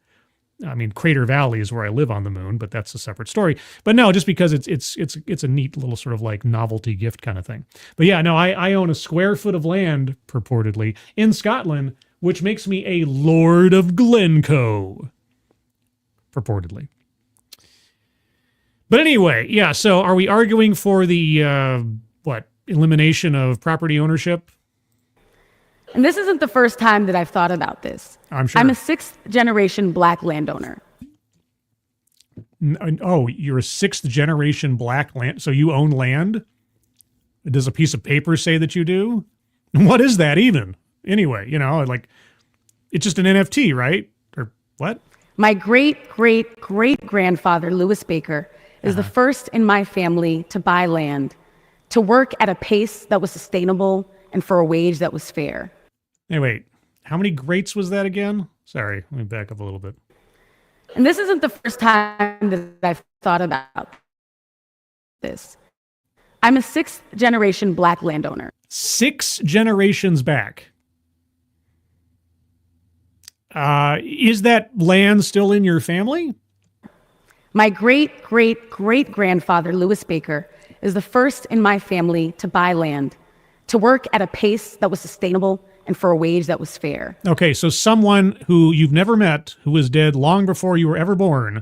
I mean, Crater Valley is where I live on the moon, but that's a separate story. But no, just because it's a neat little sort of like novelty gift kind of thing. But yeah, no, I own a square foot of land, purportedly, in Scotland, which makes me a Lord of Glencoe, purportedly. But anyway, yeah, so are we arguing for the, elimination of property ownership? And this isn't the first time that I've thought about this. I'm sure. I'm a sixth-generation Black landowner. Oh, you're a sixth-generation Black land... So you own land? Does a piece of paper say that you do? What is that even? Anyway, like, it's just an NFT, right? Or what? My great-great-great-grandfather, Louis Baker, is the first in my family to buy land, to work at a pace that was sustainable and for a wage that was fair. Hey, wait. How many greats was that again? Sorry, let me back up a little bit. And this isn't the first time that I've thought about this. I'm a sixth-generation Black landowner. 6 generations back. Is that land still in your family? My great-great-great-grandfather, Louis Baker, is the first in my family to buy land, to work at a pace that was sustainable and for a wage that was fair. Okay, so someone who you've never met, who was dead long before you were ever born.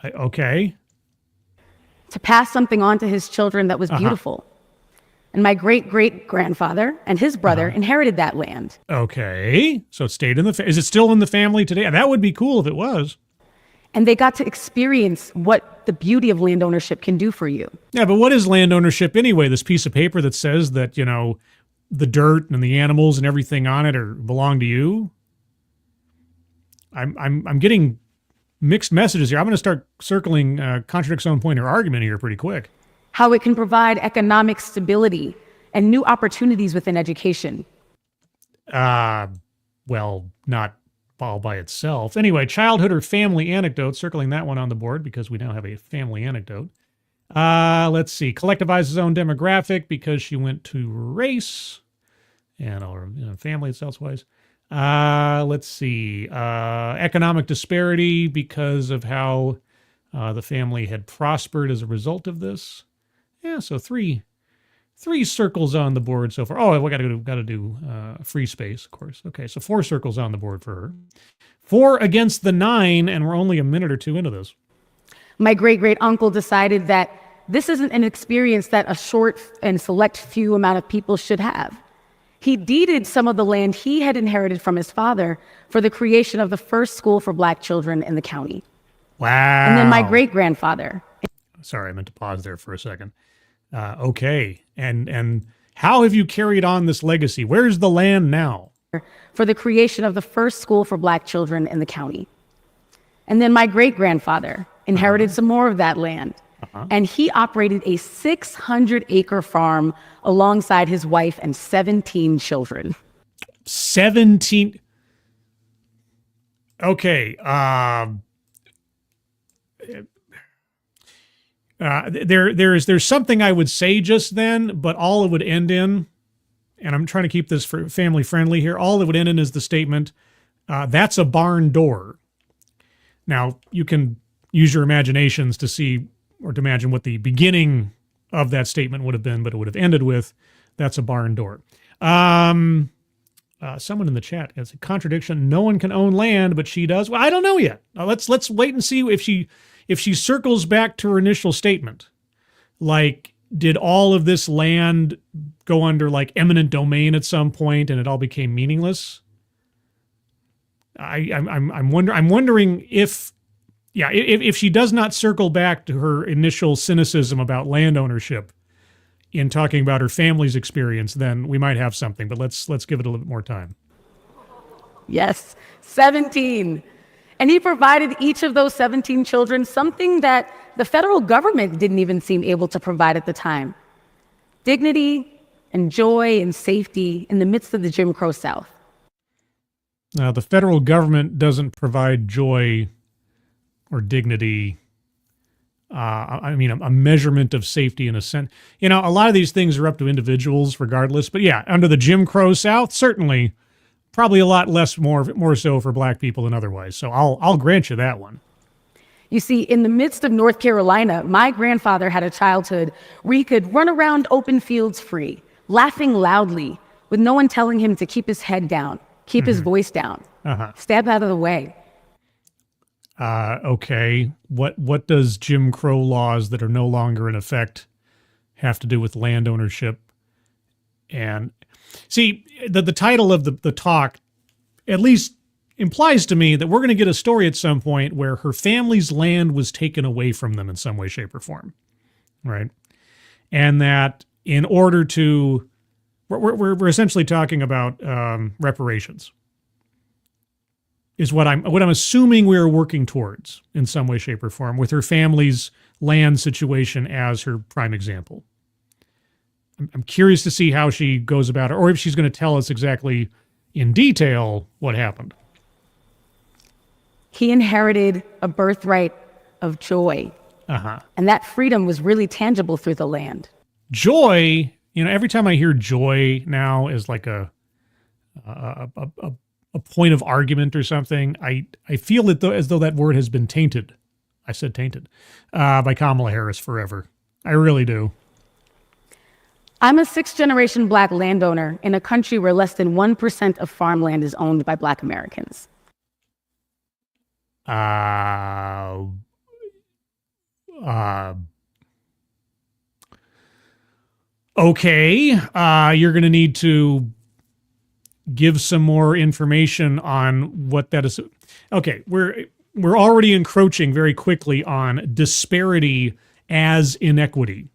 Okay. To pass something on to his children that was beautiful. And my great-great-grandfather and his brother inherited that land. Okay, so it stayed in the is it still in the family today? That would be cool if it was. And they got to experience what the beauty of land ownership can do for you. Yeah, but what is land ownership anyway? This piece of paper that says that, the dirt and the animals and everything on it belong to you? I'm getting mixed messages here. I'm going to start circling contradicts own point or argument here pretty quick. How it can provide economic stability and new opportunities within education. Well, not all by itself. Anyway, childhood or family anecdote, circling that one on the board because we now have a family anecdote. Let's see. Collectivizes his own demographic because she went to race and our family itself wise. Let's see. Economic disparity because of how the family had prospered as a result of this. Yeah, so three circles on the board so far. Oh, we got to do free space, of course. Okay, so 4 circles on the board for her. 4 against the 9, and we're only a minute or two into this. My great uncle decided that this isn't an experience that a short and select few amount of people should have. He deeded some of the land he had inherited from his father for the creation of the first school for Black children in the county. Wow. And then my great-grandfather. Sorry, I meant to pause there for a second. Okay. And how have you carried on this legacy? Where's the land now? For the creation of the first school for Black children in the county. And then my great-grandfather inherited some more of that land. And he operated a 600-acre farm alongside his wife and 17 children. 17. Okay. There's something I would say just then, but all it would end in, and I'm trying to keep this for family friendly here, all it would end in is the statement, that's a barn door. Now, you can use your imaginations to see or to imagine what the beginning of that statement would have been, but it would have ended with, that's a barn door. Someone in the chat has a contradiction. No one can own land, but she does. Well, I don't know yet. Let's wait and see if she circles back to her initial statement. Like, did all of this land go under like eminent domain at some point and it all became meaningless? I'm wondering if she does not circle back to her initial cynicism about land ownership in talking about her family's experience, then we might have something, but let's give it a little bit more time. Yes, 17. And he provided each of those 17 children something that the federal government didn't even seem able to provide at the time. Dignity and joy and safety in the midst of the Jim Crow South. Now, the federal government doesn't provide joy or dignity. I mean, a measurement of safety in a sense. You know, a lot of these things are up to individuals regardless. But yeah, under the Jim Crow South, certainly, probably a lot less, more so for Black people than otherwise. So I'll grant you that one. You see, in the midst of North Carolina, my grandfather had a childhood where he could run around open fields free, laughing loudly, with no one telling him to keep his head down, keep his voice down, step out of the way. Okay. What does Jim Crow laws that are no longer in effect have to do with land ownership? And see, the title of the talk at least implies to me that we're going to get a story at some point where her family's land was taken away from them in some way, shape, or form, right? And that in order to, we're essentially talking about reparations. Is what I'm assuming we're working towards in some way, shape, or form with her family's land situation as her prime example. I'm curious to see how she goes about it, or if she's going to tell us exactly in detail what happened. He inherited a birthright of joy. And that freedom was really tangible through the land. Joy, you know, every time I hear joy now as like a point of argument or something, I feel it as though that word has been tainted. I said tainted by Kamala Harris forever. I really do. I'm a sixth-generation Black landowner in a country where less than 1% of farmland is owned by Black Americans. Okay. You're going to need to give some more information on what that is. Okay, we're already encroaching very quickly on disparity as inequity.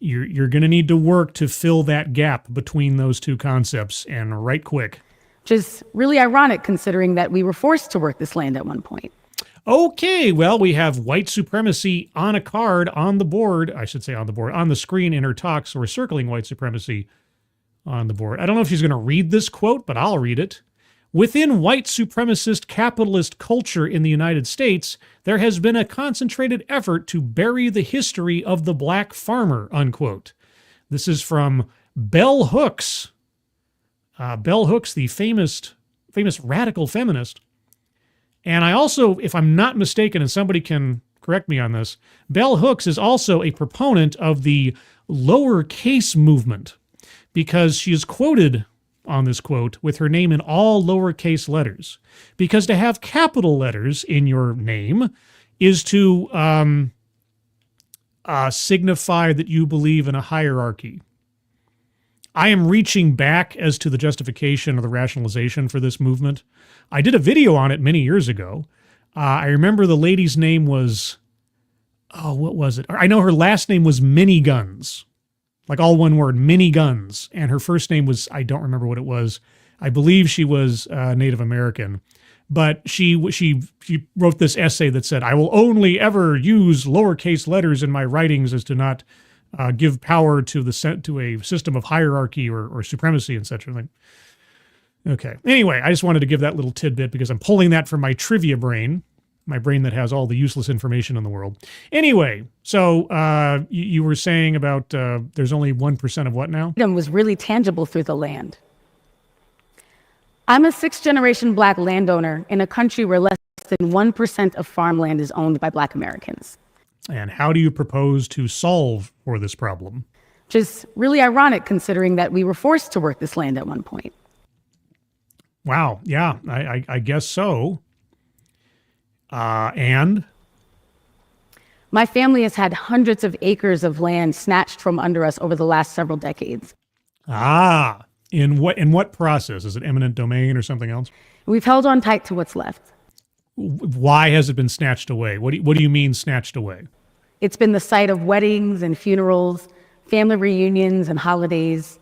You're going to need to work to fill that gap between those two concepts, and right quick. Which is really ironic considering that we were forced to work this land at one point. Okay, well, we have white supremacy on a card on the board. I should say on the board, on the screen in her talk. So we're circling white supremacy on the board. I don't know if she's going to read this quote, but I'll read it. Within white supremacist capitalist culture in the United States, there has been a concentrated effort to bury the history of the Black farmer, unquote. This is from Bell Hooks. Bell Hooks, the famous radical feminist. And I also, if I'm not mistaken, and somebody can correct me on this, Bell Hooks is also a proponent of the lowercase movement, because she is quoted on this quote with her name in all lowercase letters. Because to have capital letters in your name is to signify that you believe in a hierarchy. I am reaching back as to the justification or the rationalization for this movement. I did a video on it many years ago. I remember the lady's name was, what was it? I know her last name was Miniguns, like all one word, Miniguns. And her first name was, I don't remember what it was. I believe she was Native American. But she wrote this essay that said, I will only ever use lowercase letters in my writings as to not give power to a system of hierarchy or supremacy and such a thing. Okay. Anyway, I just wanted to give that little tidbit because I'm pulling that from my trivia brain, my brain that has all the useless information in the world. Anyway, so you were saying about there's only 1% of what now? Freedom was really tangible through the land. I'm a sixth-generation Black landowner in a country where less than 1% of farmland is owned by Black Americans. And how do you propose to solve for this problem? Which is really ironic considering that we were forced to work this land at one point. Wow. Yeah, I guess so. And? My family has had hundreds of acres of land snatched from under us over the last several decades. Ah. In what process? Is it eminent domain or something else? We've held on tight to what's left. Why has it been snatched away? What do you mean snatched away? It's been the site of weddings and funerals, family reunions and holidays.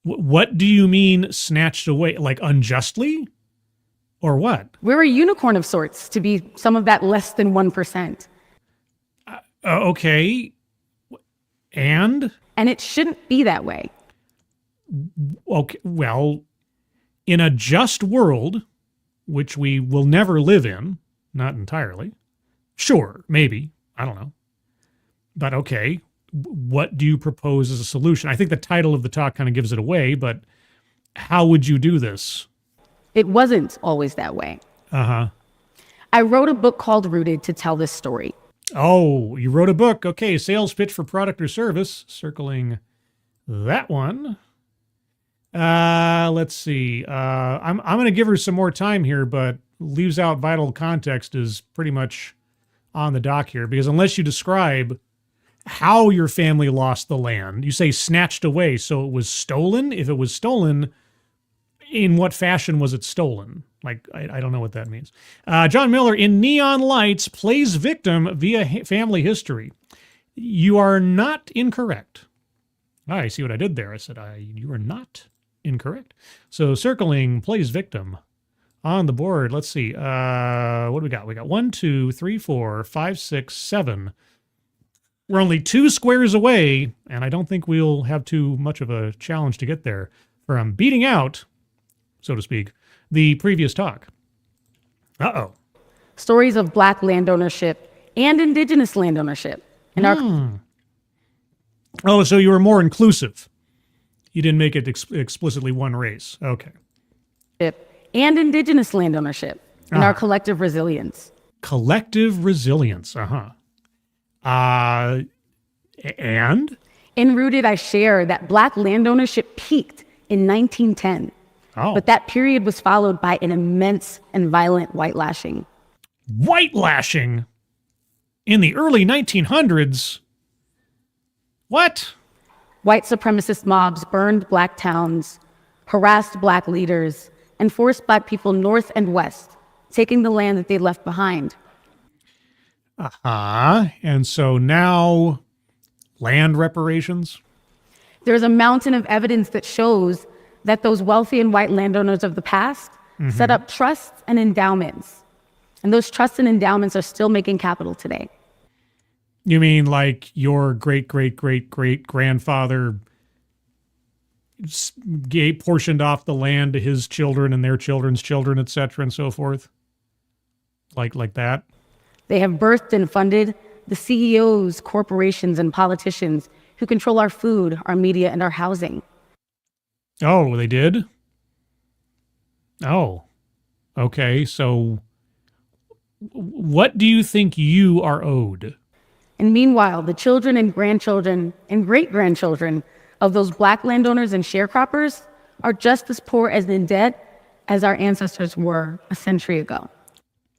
What do you mean snatched away? Like unjustly? Or what? We're a unicorn of sorts to be some of that less than 1%. Okay. And? And it shouldn't be that way. Okay, well, in a just world, which we will never live in, not entirely, sure, maybe, I don't know. But okay, what do you propose as a solution? I think the title of the talk kind of gives it away, but how would you do this? It wasn't always that way. Uh-huh. I wrote a book called Rooted to tell this story. Oh, you wrote a book. Okay, sales pitch for product or service, circling that one. Let's see. I'm going to give her some more time here, but leaves out vital context is pretty much on the dock here, because unless you describe how your family lost the land, you say snatched away, so it was stolen. If it was stolen, in what fashion was it stolen? Like, I don't know what that means. John Miller in Neon Lights plays victim via family history. You are not incorrect. I see what I did there. I said, you are not incorrect. So circling plays victim on the board. Let's see. What do we got? We got 1, 2, 3, 4, 5, 6, 7. We're only 2 squares away, and I don't think we'll have too much of a challenge to get there from beating out, so to speak, the previous talk. Uh-oh. Stories of Black land ownership and Indigenous land ownership in our. Oh, so you were more inclusive. You didn't make it explicitly one race. Okay. And Indigenous land ownership and our collective resilience. Collective resilience. Uh-huh. And? In Rooted, I share that Black land ownership peaked in 1910. Oh. But that period was followed by an immense and violent white lashing. White lashing? In the early 1900s? What? White supremacist mobs burned Black towns, harassed Black leaders, and forced Black people north and west, taking the land that they left behind. And so now, land reparations? There's a mountain of evidence that shows that those wealthy and white landowners of the past set up trusts and endowments. And those trusts and endowments are still making capital today. You mean like your great-great-great-great-grandfather portioned off the land to his children and their children's children, et cetera, and so forth? Like that? They have birthed and funded the CEOs, corporations, and politicians who control our food, our media, and our housing. Oh, they did? Oh, okay. So what do you think you are owed? And meanwhile, the children and grandchildren and great-grandchildren of those Black landowners and sharecroppers are just as poor and in debt as our ancestors were a century ago.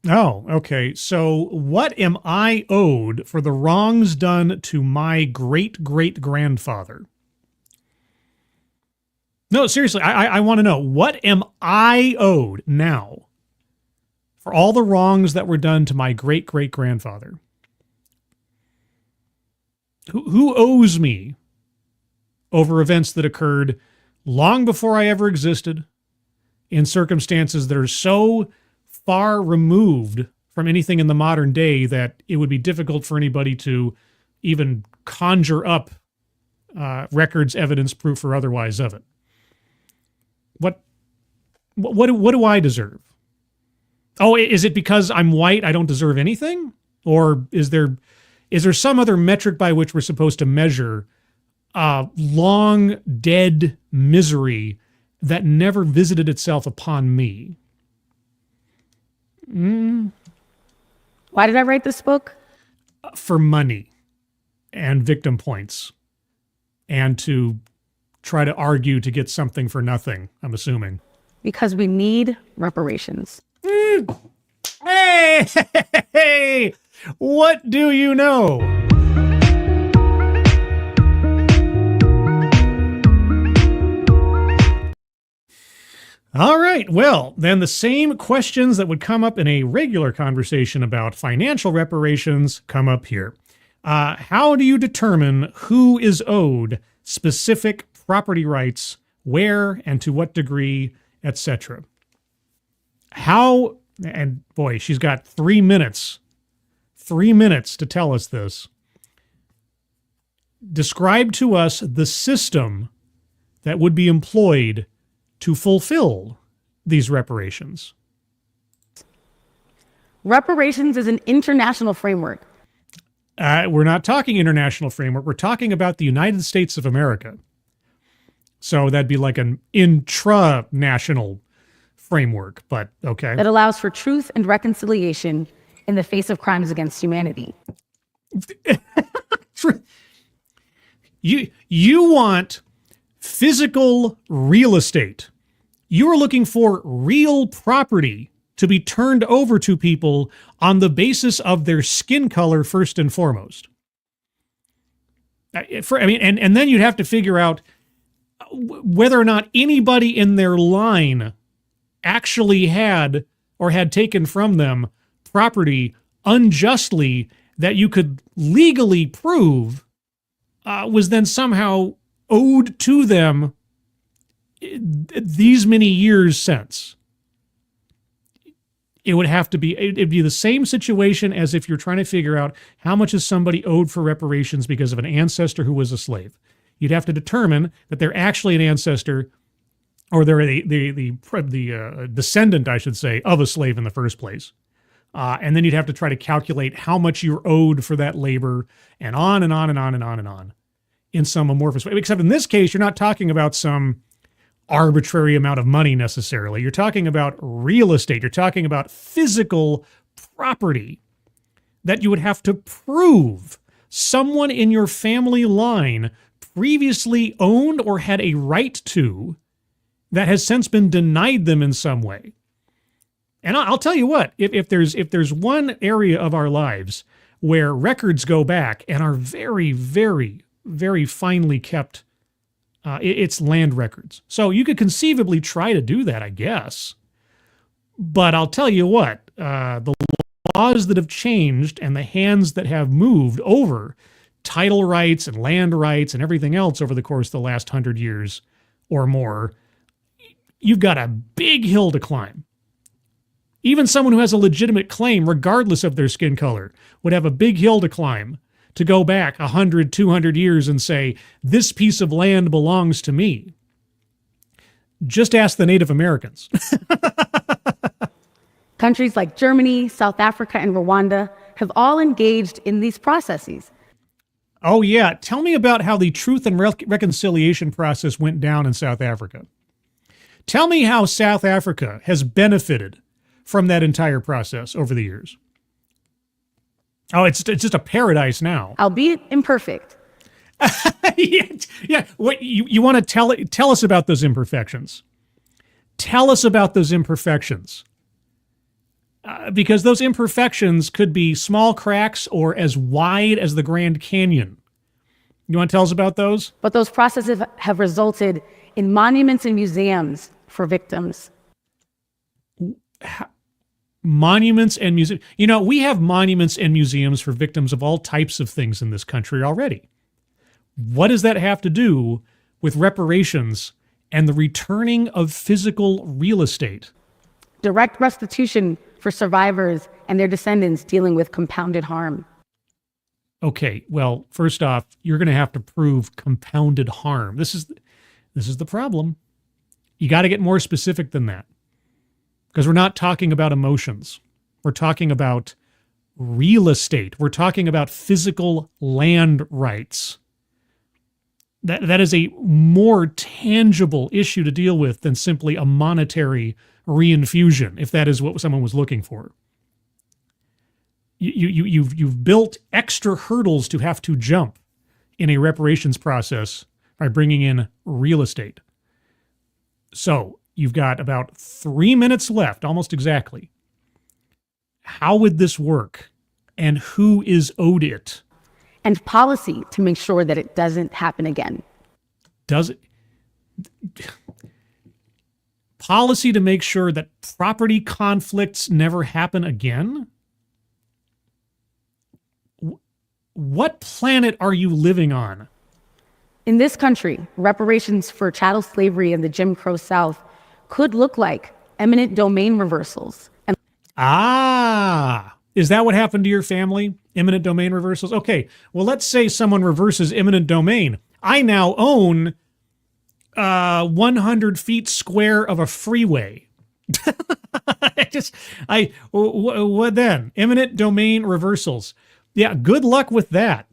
Oh, okay. So what am I owed for the wrongs done to my great-great-grandfather? No, seriously, I want to know, what am I owed now for all the wrongs that were done to my great-great-grandfather? Who owes me over events that occurred long before I ever existed, in circumstances that are so far removed from anything in the modern day that it would be difficult for anybody to even conjure up records, evidence, proof, or otherwise of it? What do I deserve? Oh, is it because I'm white I don't deserve anything? Or is there some other metric by which we're supposed to measure long dead misery that never visited itself upon me? Why did I write this book? For money and victim points, and to try to argue to get something for nothing, I'm assuming. Because we need reparations. Hey, what do you know? All right, well, then the same questions that would come up in a regular conversation about financial reparations come up here. How do you determine who is owed specific property rights, where and to what degree, etc.? How, and boy, she's got 3 minutes. 3 minutes to tell us this. Describe to us the system that would be employed to fulfill these reparations. Reparations is an international framework. We're not talking international framework. We're talking about the United States of America. So that'd be like an intra-national framework, but okay. That allows for truth and reconciliation in the face of crimes against humanity. You want physical real estate. You are looking for real property to be turned over to people on the basis of their skin color first and foremost. And then you'd have to figure out whether or not anybody in their line actually had or had taken from them property unjustly that you could legally prove was then somehow owed to them these many years since. It would have to be, it'd be the same situation as if you're trying to figure out how much is somebody owed for reparations because of an ancestor who was a slave. You'd have to determine that they're actually an ancestor, or they're the descendant, I should say, of a slave in the first place. And then you'd have to try to calculate how much you're owed for that labor, and on and on and on and on and on, in some amorphous way. Except in this case, you're not talking about some arbitrary amount of money necessarily. You're talking about real estate. You're talking about physical property that you would have to prove someone in your family line previously owned or had a right to that has since been denied them in some way. And I'll tell you what, if there's one area of our lives where records go back and are very, very, very finely kept, it's land records. So you could conceivably try to do that, I guess. But I'll tell you what, the laws that have changed and the hands that have moved over title rights and land rights and everything else over the course of the last 100 years or more, you've got a big hill to climb. Even someone who has a legitimate claim, regardless of their skin color, would have a big hill to climb to go back 100, 200 years and say, this piece of land belongs to me. Just ask the Native Americans. Countries like Germany, South Africa, and Rwanda have all engaged in these processes. Oh, yeah. Tell me about how the truth and reconciliation process went down in South Africa. Tell me how South Africa has benefited from that entire process over the years. Oh, it's just a paradise now. Albeit imperfect. Yeah. What you want to tell us about those imperfections? Tell us about those imperfections. because those imperfections could be small cracks or as wide as the Grand Canyon. You want to tell us about those? But those processes have resulted in monuments and museums for victims. Monuments and museums. You know, we have monuments and museums for victims of all types of things in this country already. What does that have to do with reparations and the returning of physical real estate? Direct restitution for survivors and their descendants dealing with compounded harm. Okay, well, first off, you're going to have to prove compounded harm. This is the problem. You got to get more specific than that. Because we're not talking about emotions. We're talking about real estate. We're talking about physical land rights. That is a more tangible issue to deal with than simply a monetary reinfusion, if that is what someone was looking for. You've built extra hurdles to have to jump in a reparations process by bringing in real estate. So you've got about 3 minutes left, almost exactly. How would this work? And who is owed it? And policy to make sure that it doesn't happen again. Does it? Policy to make sure that property conflicts never happen again? What planet are you living on? In this country, reparations for chattel slavery in the Jim Crow South could look like eminent domain reversals. And is that what happened to your family? Eminent domain reversals? Okay, well, let's say someone reverses eminent domain. I now own 100 feet square of a freeway. What then? Eminent domain reversals. Yeah, good luck with that.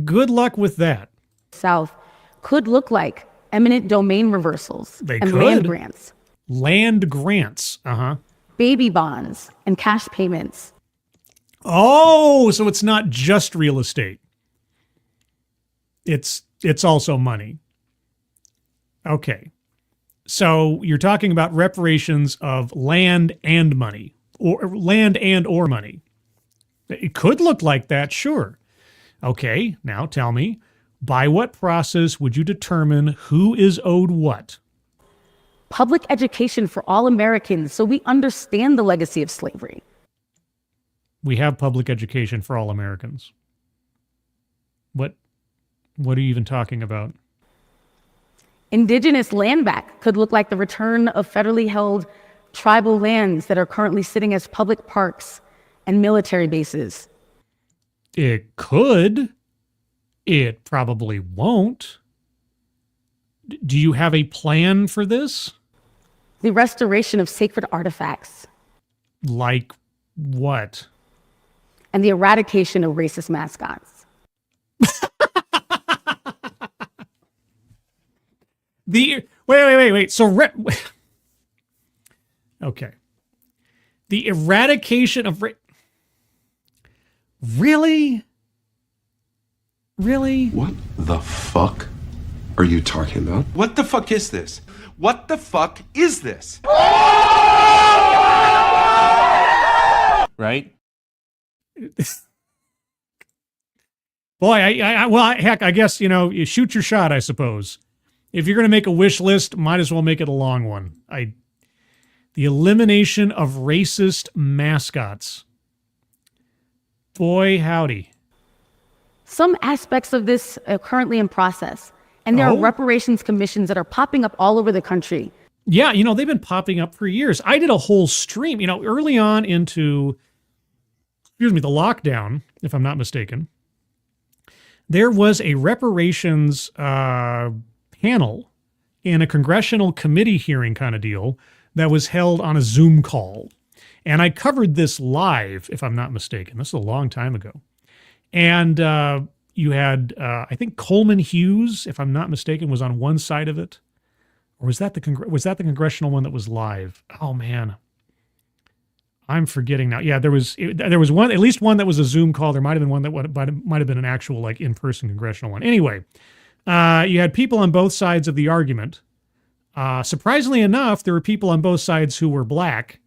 Good luck with that. South could look like eminent domain reversals and land grants. Land grants, Baby bonds and cash payments. Oh, so it's not just real estate. It's also money. Okay. So you're talking about reparations of land and money, or land and or money. It could look like that, sure. Okay, now tell me, by what process would you determine who is owed what? Public education for all Americans so we understand the legacy of slavery. We have public education for all Americans. What are you even talking about? Indigenous land back could look like the return of federally held tribal lands that are currently sitting as public parks and military bases. It could. It probably won't. Do you have a plan for this? The restoration of sacred artifacts. Like what? And the eradication of racist mascots. Wait. So, okay. The eradication of really? Really? What the fuck are you talking about? What the fuck is this? What the fuck is this? Right? Boy, I guess, you shoot your shot, I suppose. If you're going to make a wish list, might as well make it a long one. The elimination of racist mascots. Boy, howdy. Some aspects of this are currently in process, and there are reparations commissions that are popping up all over the country. Yeah, they've been popping up for years. I did a whole stream, early on into, the lockdown, if I'm not mistaken. There was a reparations panel in a congressional committee hearing kind of deal that was held on a Zoom call. And I covered this live, if I'm not mistaken. This is a long time ago. And you had, I think Coleman Hughes, if I'm not mistaken, was on one side of it. Or was that the congressional one that was live? Oh, man. I'm forgetting now. Yeah, there was one, at least one that was a Zoom call. There might have been one that might have been an actual in-person congressional one. Anyway, you had people on both sides of the argument. Surprisingly enough, there were people on both sides who were black,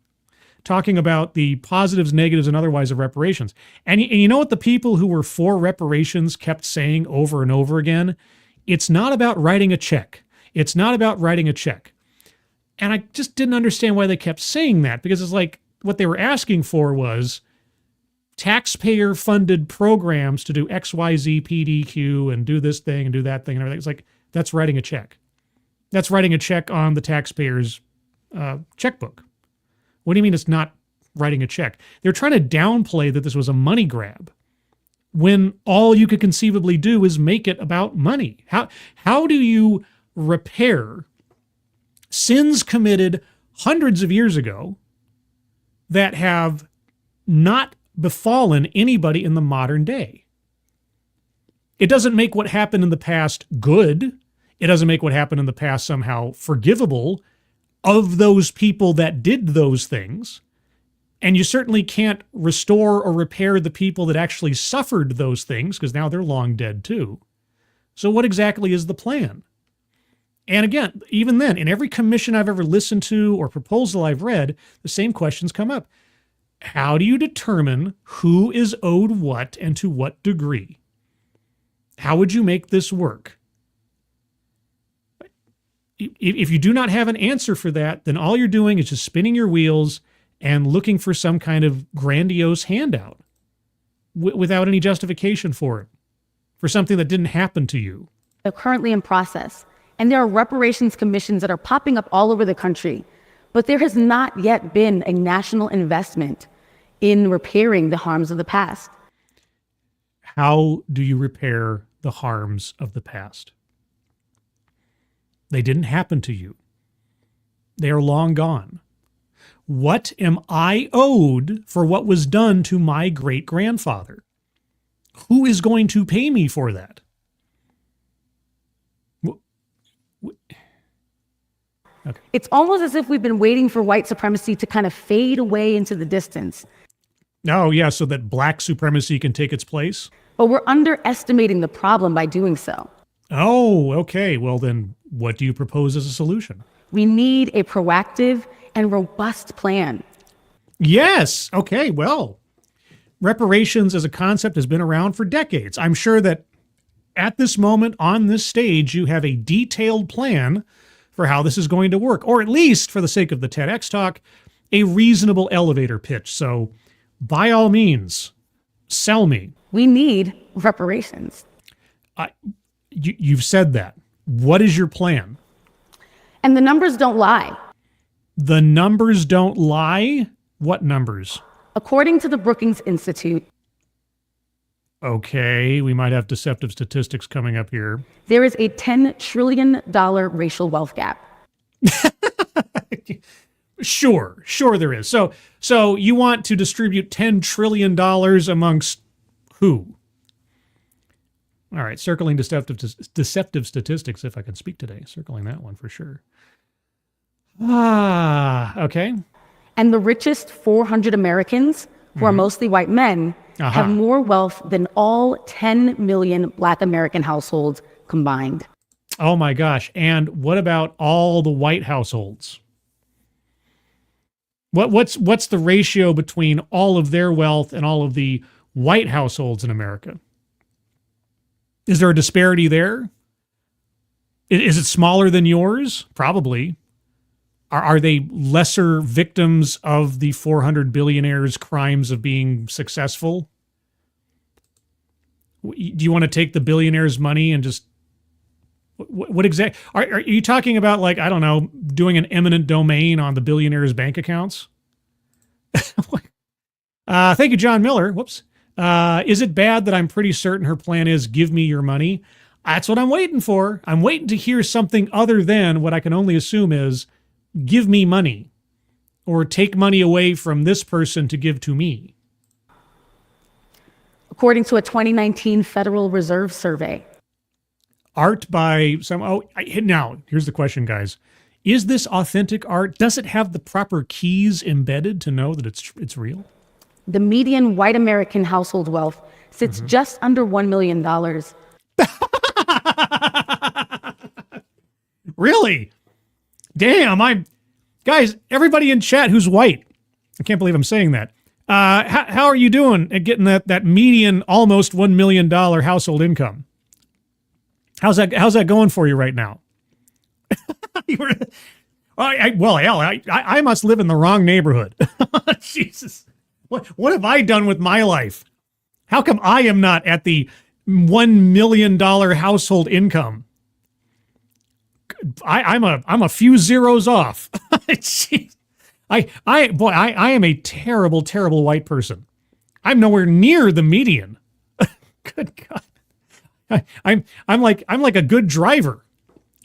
talking about the positives, negatives, and otherwise of reparations. And you know what the people who were for reparations kept saying over and over again? It's not about writing a check. It's not about writing a check. And I just didn't understand why they kept saying that, because it's like what they were asking for was taxpayer-funded programs to do X, Y, Z, PDQ, and do this thing and do that thing and everything. It's like, that's writing a check. That's writing a check on the taxpayer's checkbook. What do you mean it's not writing a check? They're trying to downplay that this was a money grab when all you could conceivably do is make it about money. How do you repair sins committed hundreds of years ago that have not befallen anybody in the modern day? It doesn't make what happened in the past good. It doesn't make what happened in the past somehow forgivable of those people that did those things. And you certainly can't restore or repair the people that actually suffered those things, because now they're long dead too. So what exactly is the plan? And again, even then, in every commission I've ever listened to or proposal I've read, the same questions come up. How do you determine who is owed what and to what degree? How would you make this work? If you do not have an answer for that, then all you're doing is just spinning your wheels and looking for some kind of grandiose handout without any justification for it, for something that didn't happen to you. They're currently in process, and there are reparations commissions that are popping up all over the country, but there has not yet been a national investment in repairing the harms of the past. How do you repair the harms of the past? They didn't happen to you. They are long gone. What am I owed for what was done to my great-grandfather? Who is going to pay me for that? Okay. It's almost as if we've been waiting for white supremacy to kind of fade away into the distance. Oh, yeah, so that black supremacy can take its place? But we're underestimating the problem by doing so. Oh, okay. Well, then what do you propose as a solution? We need a proactive and robust plan. Yes. Okay. Well, reparations as a concept has been around for decades. I'm sure that at this moment on this stage, you have a detailed plan for how this is going to work, or at least for the sake of the TEDx talk, a reasonable elevator pitch. So by all means, sell me. We need reparations. You've said that. What is your plan? And the numbers don't lie. The numbers don't lie? What numbers? According to the Brookings Institute, okay, we might have deceptive statistics coming up here. there is a $10 trillion racial wealth gap. Sure there is. So you want to distribute $10 trillion amongst who? All right, circling deceptive statistics, if I can speak today. Circling that one for sure. Okay. And the richest 400 Americans, who are mostly white men, have more wealth than all 10 million Black American households combined. Oh my gosh. And what about all the white households? What's the ratio between all of their wealth and all of the white households in America? Is there a disparity there? Is it smaller than yours? Probably. Are they lesser victims of the 400 billionaires' crimes of being successful? Do you want to take the billionaires' money and just... What exactly... Are you talking about, like, I don't know, doing an eminent domain on the billionaires' bank accounts? Thank you, John Miller. Whoops. Is it bad that I'm pretty certain her plan is give me your money? That's what I'm waiting for. I'm waiting to hear something other than what I can only assume is give me money or take money away from this person to give to me. According to a 2019 Federal Reserve survey. Art by some... now, here's the question, guys. Is this authentic art? Does it have the proper keys embedded to know that it's real? The median white American household wealth sits just under $1 million. Really? Damn, guys, everybody in chat who's white, I can't believe I'm saying that. How are you doing at getting that median almost $1 million household income? How's that going for you right now? I must live in the wrong neighborhood. Jesus. What have I done with my life? How come I am not at the $1 million household income? I'm a few zeros off. Jeez. I am a terrible, terrible white person. I'm nowhere near the median. Good God. I'm like a good driver.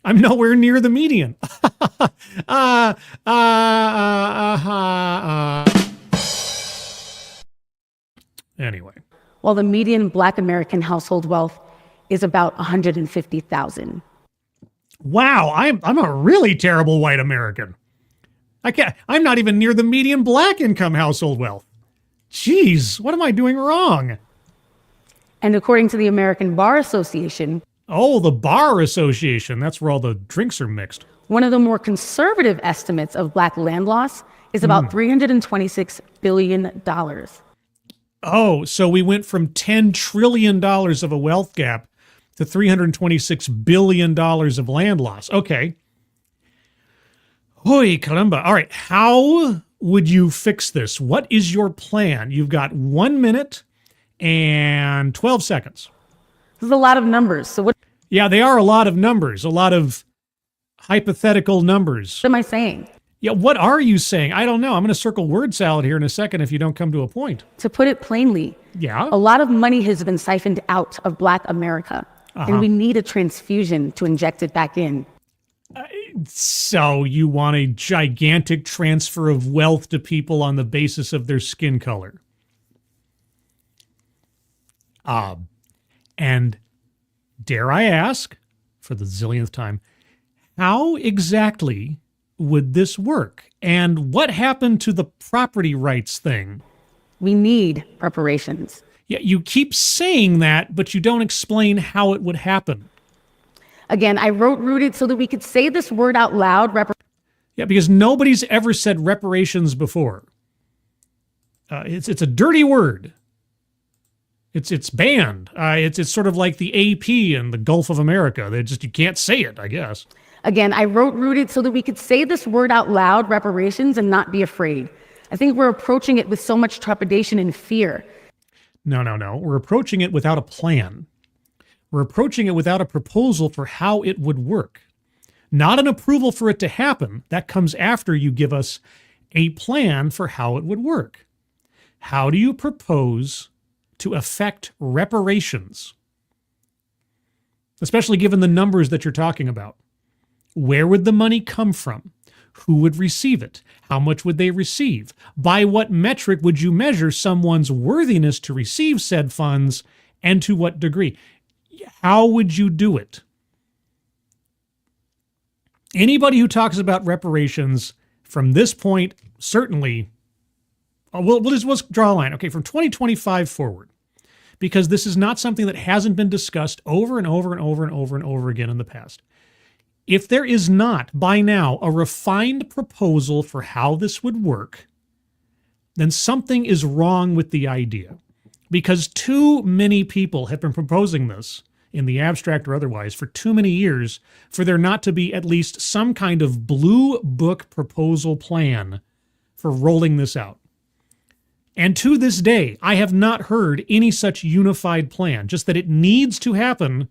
I'm nowhere near the median. Anyway. While the median Black American household wealth is about $150,000. Wow, I'm a really terrible white American. I'm not even near the median Black income household wealth. Jeez, what am I doing wrong? And according to the American Bar Association, oh, the Bar Association, that's where all the drinks are mixed. One of the more conservative estimates of Black land loss is about $326 billion. Oh, so we went from $10 trillion of a wealth gap to $326 billion of land loss. Okay. Hoy caramba. All right. How would you fix this? What is your plan? You've got 1 minute and 12 seconds. This is a lot of numbers. So what Yeah, they are a lot of numbers, a lot of hypothetical numbers. am I saying? Yeah, what are you saying? I don't know. I'm going to circle word salad here in a second if you don't come to a point. To put it plainly, Yeah. a lot of money has been siphoned out of Black America, and we need a transfusion to inject it back in. So you want a gigantic transfer of wealth to people on the basis of their skin color. And dare I ask, for the zillionth time, how exactly would this work? And what happened to the property rights thing? We need reparations. Yeah, you keep saying that, but you don't explain how it would happen. Again, I wrote rooted so that we could say this word out loud. Yeah, because nobody's ever said reparations before. It's a dirty word. It's banned. It's sort of like the AP and the Gulf of America. You can't say it, I guess. Again, I wrote rooted so that we could say this word out loud, reparations, and not be afraid. I think we're approaching it with so much trepidation and fear. No. We're approaching it without a plan. We're approaching it without a proposal for how it would work. Not an approval for it to happen. That comes after you give us a plan for how it would work. How do you propose to effect reparations? Especially given the numbers that you're talking about. Where would the money come from? Who would receive it? How much would they receive? By what metric would you measure someone's worthiness to receive said funds, and to what degree? How would you do it? Anybody who talks about reparations from this point, certainly, we'll draw a line. Okay, from 2025 forward, because this is not something that hasn't been discussed over and over and over and over and over again in the past. If there is not, by now, a refined proposal for how this would work, then something is wrong with the idea. Because too many people have been proposing this, in the abstract or otherwise, for too many years for there not to be at least some kind of blue book proposal plan for rolling this out. And to this day, I have not heard any such unified plan, just that it needs to happen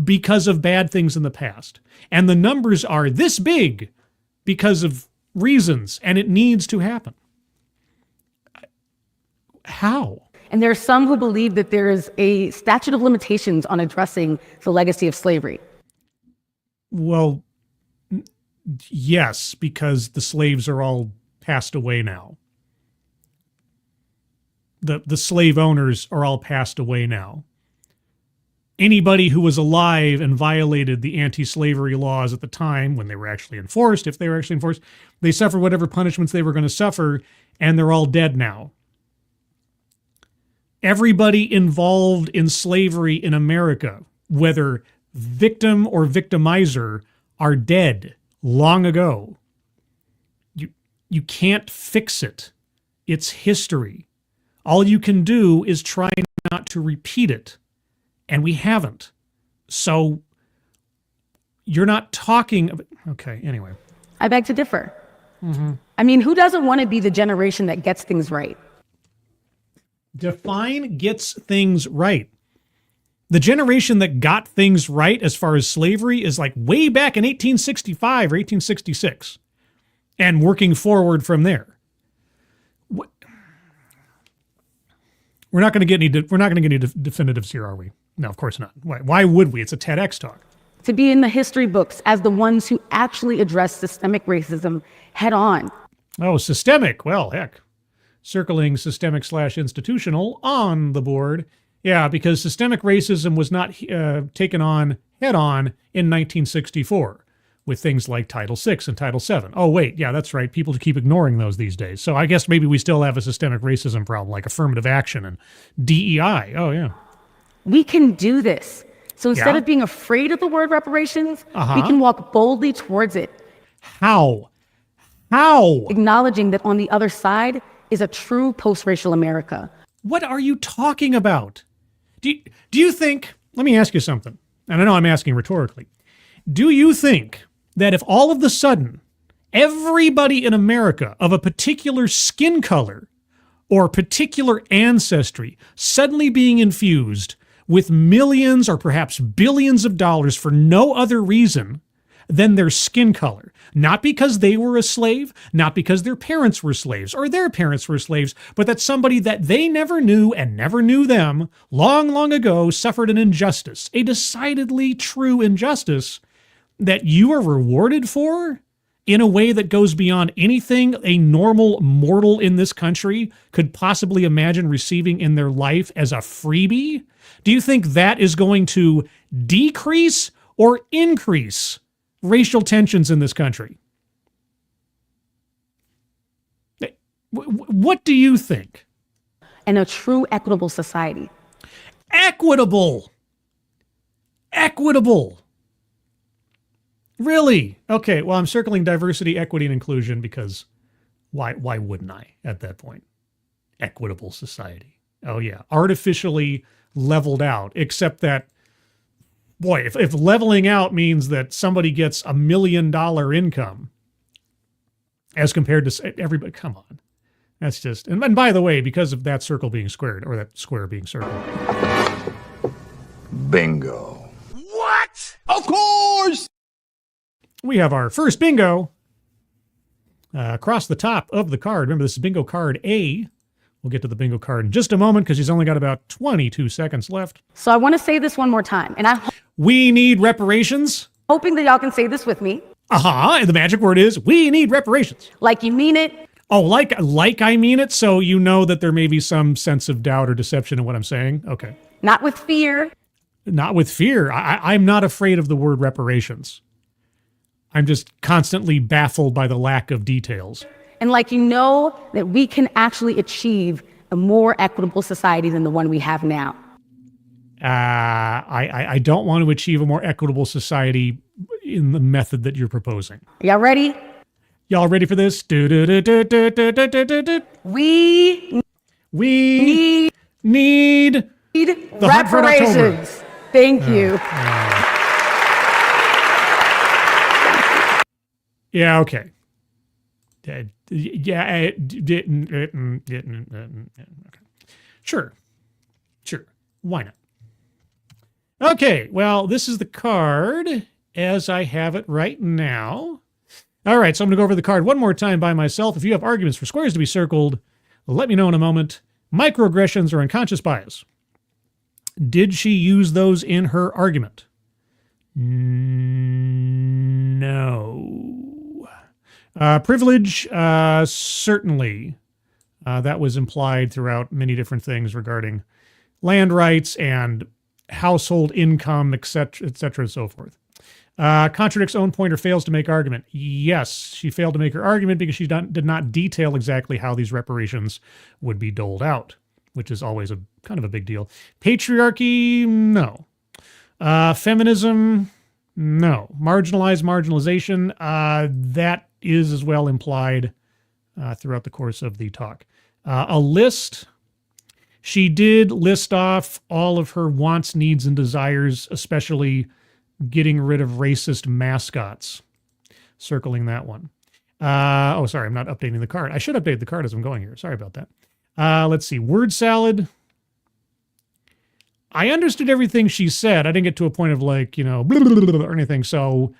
because of bad things in the past. And the numbers are this big because of reasons, and it needs to happen. How? And there are some who believe that there is a statute of limitations on addressing the legacy of slavery. Well, yes, because the slaves are all passed away now. The slave owners are all passed away now. Anybody who was alive and violated the anti-slavery laws at the time when they were actually enforced, if they were actually enforced, they suffered whatever punishments they were going to suffer, and they're all dead now. Everybody involved in slavery in America, whether victim or victimizer, are dead long ago. You can't fix it. It's history. All you can do is try not to repeat it. And we haven't. So you're not talking about, okay, anyway. I beg to differ. I mean, who doesn't want to be the generation that gets things right? Define gets things right. The generation that got things right as far as slavery is like way back in 1865 or 1866 and working forward from there. We're not going to get any definitives here, are we? No, of course not. Why would we? It's a TEDx talk. To be in the history books as the ones who actually address systemic racism head on. Oh, systemic. Well, heck. Circling systemic/institutional on the board. Yeah, because systemic racism was not taken on head on in 1964 with things like Title VI and Title VII. Oh, wait. Yeah, that's right. People keep ignoring those these days. So I guess maybe we still have a systemic racism problem like affirmative action and DEI. Oh, yeah. We can do this. So instead of being afraid of the word reparations, we can walk boldly towards it. How? How? Acknowledging that on the other side is a true post-racial America. What are you talking about? Do you think, let me ask you something, and I know I'm asking rhetorically. Do you think that if all of a sudden everybody in America of a particular skin color or particular ancestry suddenly being infused with millions or perhaps billions of dollars for no other reason than their skin color, not because they were a slave, not because their parents were slaves or their parents were slaves, but that somebody that they never knew and never knew them long, long ago suffered an injustice, a decidedly true injustice that you are rewarded for in a way that goes beyond anything a normal mortal in this country could possibly imagine receiving in their life as a freebie? Do you think that is going to decrease or increase racial tensions in this country? What do you think? And a true equitable society. Equitable. Really? Okay, well, I'm circling diversity, equity, and inclusion because why wouldn't I at that point? Equitable society. Oh, yeah. Artificially leveled out, except that, boy, if leveling out means that somebody gets $1 million income as compared to everybody, come on. That's just, and by the way, because of that circle being squared, or that square being circled. Bingo. What? Of course! We have our first bingo across the top of the card. Remember, this is bingo card A. We'll get to the bingo card in just a moment because he's only got about 22 seconds left. So I want to say this one more time, and I'm We need reparations. hoping that y'all can say this with me. And the magic word is we need reparations. Like you mean it. Oh, like I mean it, so you know that there may be some sense of doubt or deception in what I'm saying? Okay. Not with fear. Not with fear. I'm not afraid of the word reparations. I'm just constantly baffled by the lack of details. And like you know that we can actually achieve a more equitable society than the one we have now. I don't want to achieve a more equitable society in the method that you're proposing. Y'all ready? Y'all ready for this? We need the Hunt for October. reparations. Thank you. Yeah, okay. Okay. Sure. Why not? Okay, well, this is the card as I have it right now. All right, so I'm going to go over the card one more time by myself. If you have arguments for squares to be circled, let me know in a moment. Microaggressions or unconscious bias. Did she use those in her argument? No. Privilege, certainly. That was implied throughout many different things regarding land rights and household income, et cetera, and so forth. Contradicts own point or fails to make argument. Yes, she failed to make her argument because she did not detail exactly how these reparations would be doled out, which is always a kind of a big deal. Patriarchy, no. Feminism, no. Marginalization, that is as well implied throughout the course of the talk. A list. She did list off all of her wants, needs, and desires, especially getting rid of racist mascots. Circling that one. Sorry, I'm not updating the card. I should update the card as I'm going here. Sorry about that. Let's see. Word salad. I understood everything she said. I didn't get to a point of blah, blah, blah, or anything, so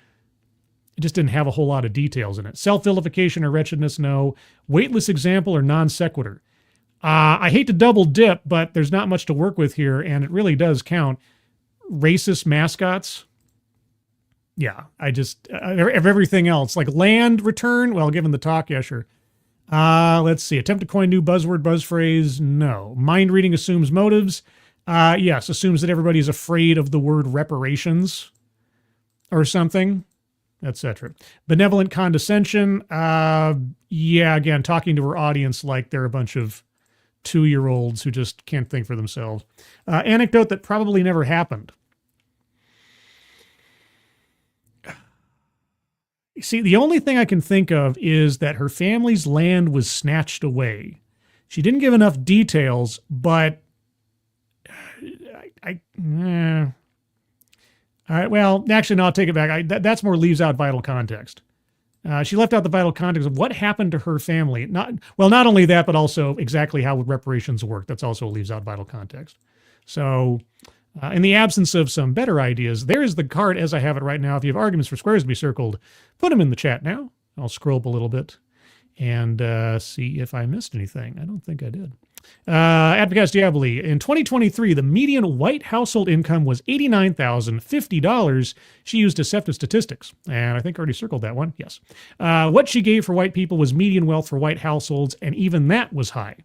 it just didn't have a whole lot of details in it. Self-vilification or wretchedness, no. Weightless example or non sequitur. I hate to double dip, but there's not much to work with here, and it really does count. Racist mascots. Yeah, I just, of everything else, like land return, well, given the talk, yeah, sure. Let's see, attempt to coin new buzzword, buzz phrase, no. Mind reading assumes motives, yes, assumes that everybody's afraid of the word reparations or something, etc. Benevolent condescension, yeah, again, talking to her audience like they're a bunch of 2-year-olds who just can't think for themselves. Anecdote that probably never happened. See, the only thing I can think of is that her family's land was snatched away. She didn't give enough details, but well, actually, no, I'll take it back. That's more leaves out vital context. She left out the vital context of what happened to her family. Not only that, but also exactly how would reparations work. That's also leaves out vital context. So in the absence of some better ideas, there's the card as I have it right now. If you have arguments for squares to be circled, put them in the chat now. I'll scroll up a little bit and see if I missed anything. I don't think I did. Advocates Diaboli. In 2023, the median white household income was $89,050. She used deceptive statistics, and I think I already circled that one. Yes. What she gave for white people was median wealth for white households, and even that was high.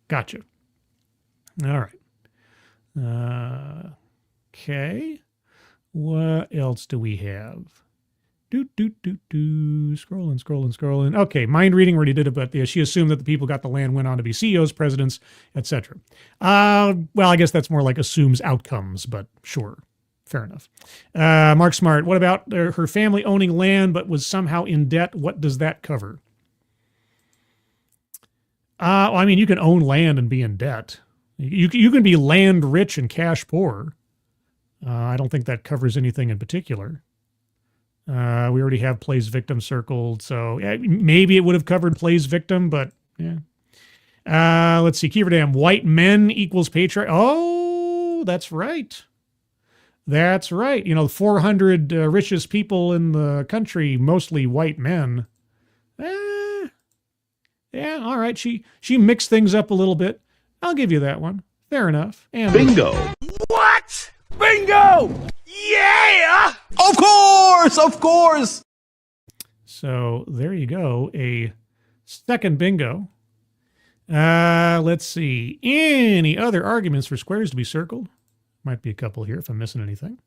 Gotcha. All right. Okay. What else do we have? Scrolling. Okay, mind reading already did it, but yeah, she assumed that the people got the land, went on to be CEOs, presidents, etc. Well, I guess that's more like assumes outcomes, but sure, fair enough. Mark Smart, what about her family owning land but was somehow in debt? What does that cover? Well, I mean, you can own land and be in debt. You can be land rich and cash poor. I don't think that covers anything in particular. We already have plays victim circled, so yeah, maybe it would have covered plays victim, but yeah. Let's see, Keeverdam, white men equals patriarch. Oh, that's right. That's right. You know, the 400 richest people in the country, mostly white men. Yeah, all right. She mixed things up a little bit. I'll give you that one. Fair enough. And bingo. What? Bingo! Yeah! Of course! So there you go. A second bingo. Let's see. Any other arguments for squares to be circled? Might be a couple here if I'm missing anything.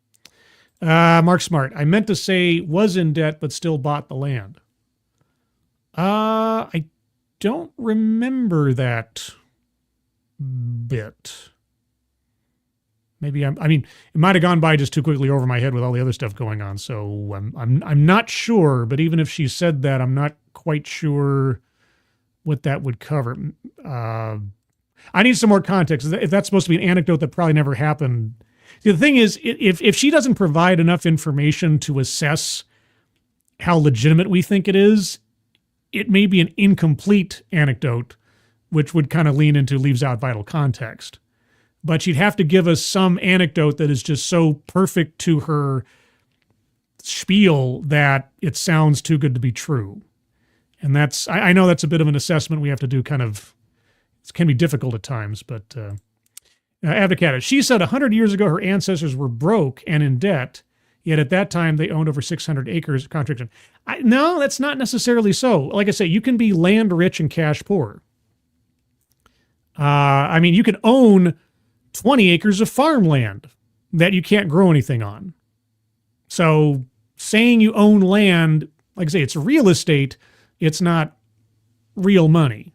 Mark Smart. I meant to say was in debt but still bought the land. I don't remember that bit. Maybe I mean, it might have gone by just too quickly over my head with all the other stuff going on. So I'm not sure. But even if she said that, I'm not quite sure what that would cover. I need some more context. If that's supposed to be an anecdote that probably never happened. The thing is, if she doesn't provide enough information to assess how legitimate we think it is, it may be an incomplete anecdote, which would kind of lean into leaves out vital context. But she'd have to give us some anecdote that is just so perfect to her spiel that it sounds too good to be true. And that's, I know that's a bit of an assessment we have to do kind of, it can be difficult at times, but Advocate, she said 100 years ago her ancestors were broke and in debt, yet at that time they owned over 600 acres. Contradiction. No, that's not necessarily so. Like I say, you can be land rich and cash poor. I mean, you can own 20 acres of farmland that you can't grow anything on. So saying you own land, like I say, it's real estate. It's not real money.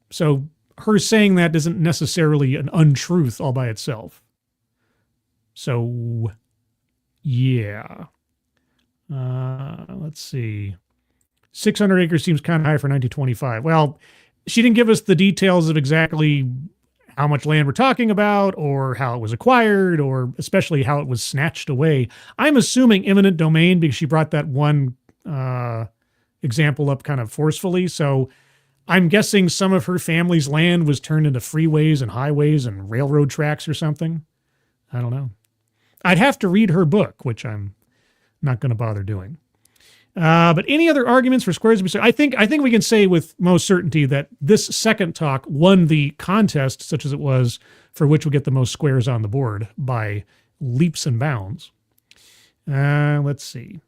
So her saying that isn't necessarily an untruth all by itself. So, yeah. Let's see. 600 acres seems kind of high for 1925. Well, she didn't give us the details of exactly how much land we're talking about or how it was acquired or especially how it was snatched away. I'm assuming eminent domain because she brought that one example up kind of forcefully. So I'm guessing some of her family's land was turned into freeways and highways and railroad tracks or something. I don't know. I'd have to read her book, which I'm not going to bother doing. But any other arguments for squares? I think we can say with most certainty that this second talk won the contest, such as it was, for which will get the most squares on the board by leaps and bounds. Let's see.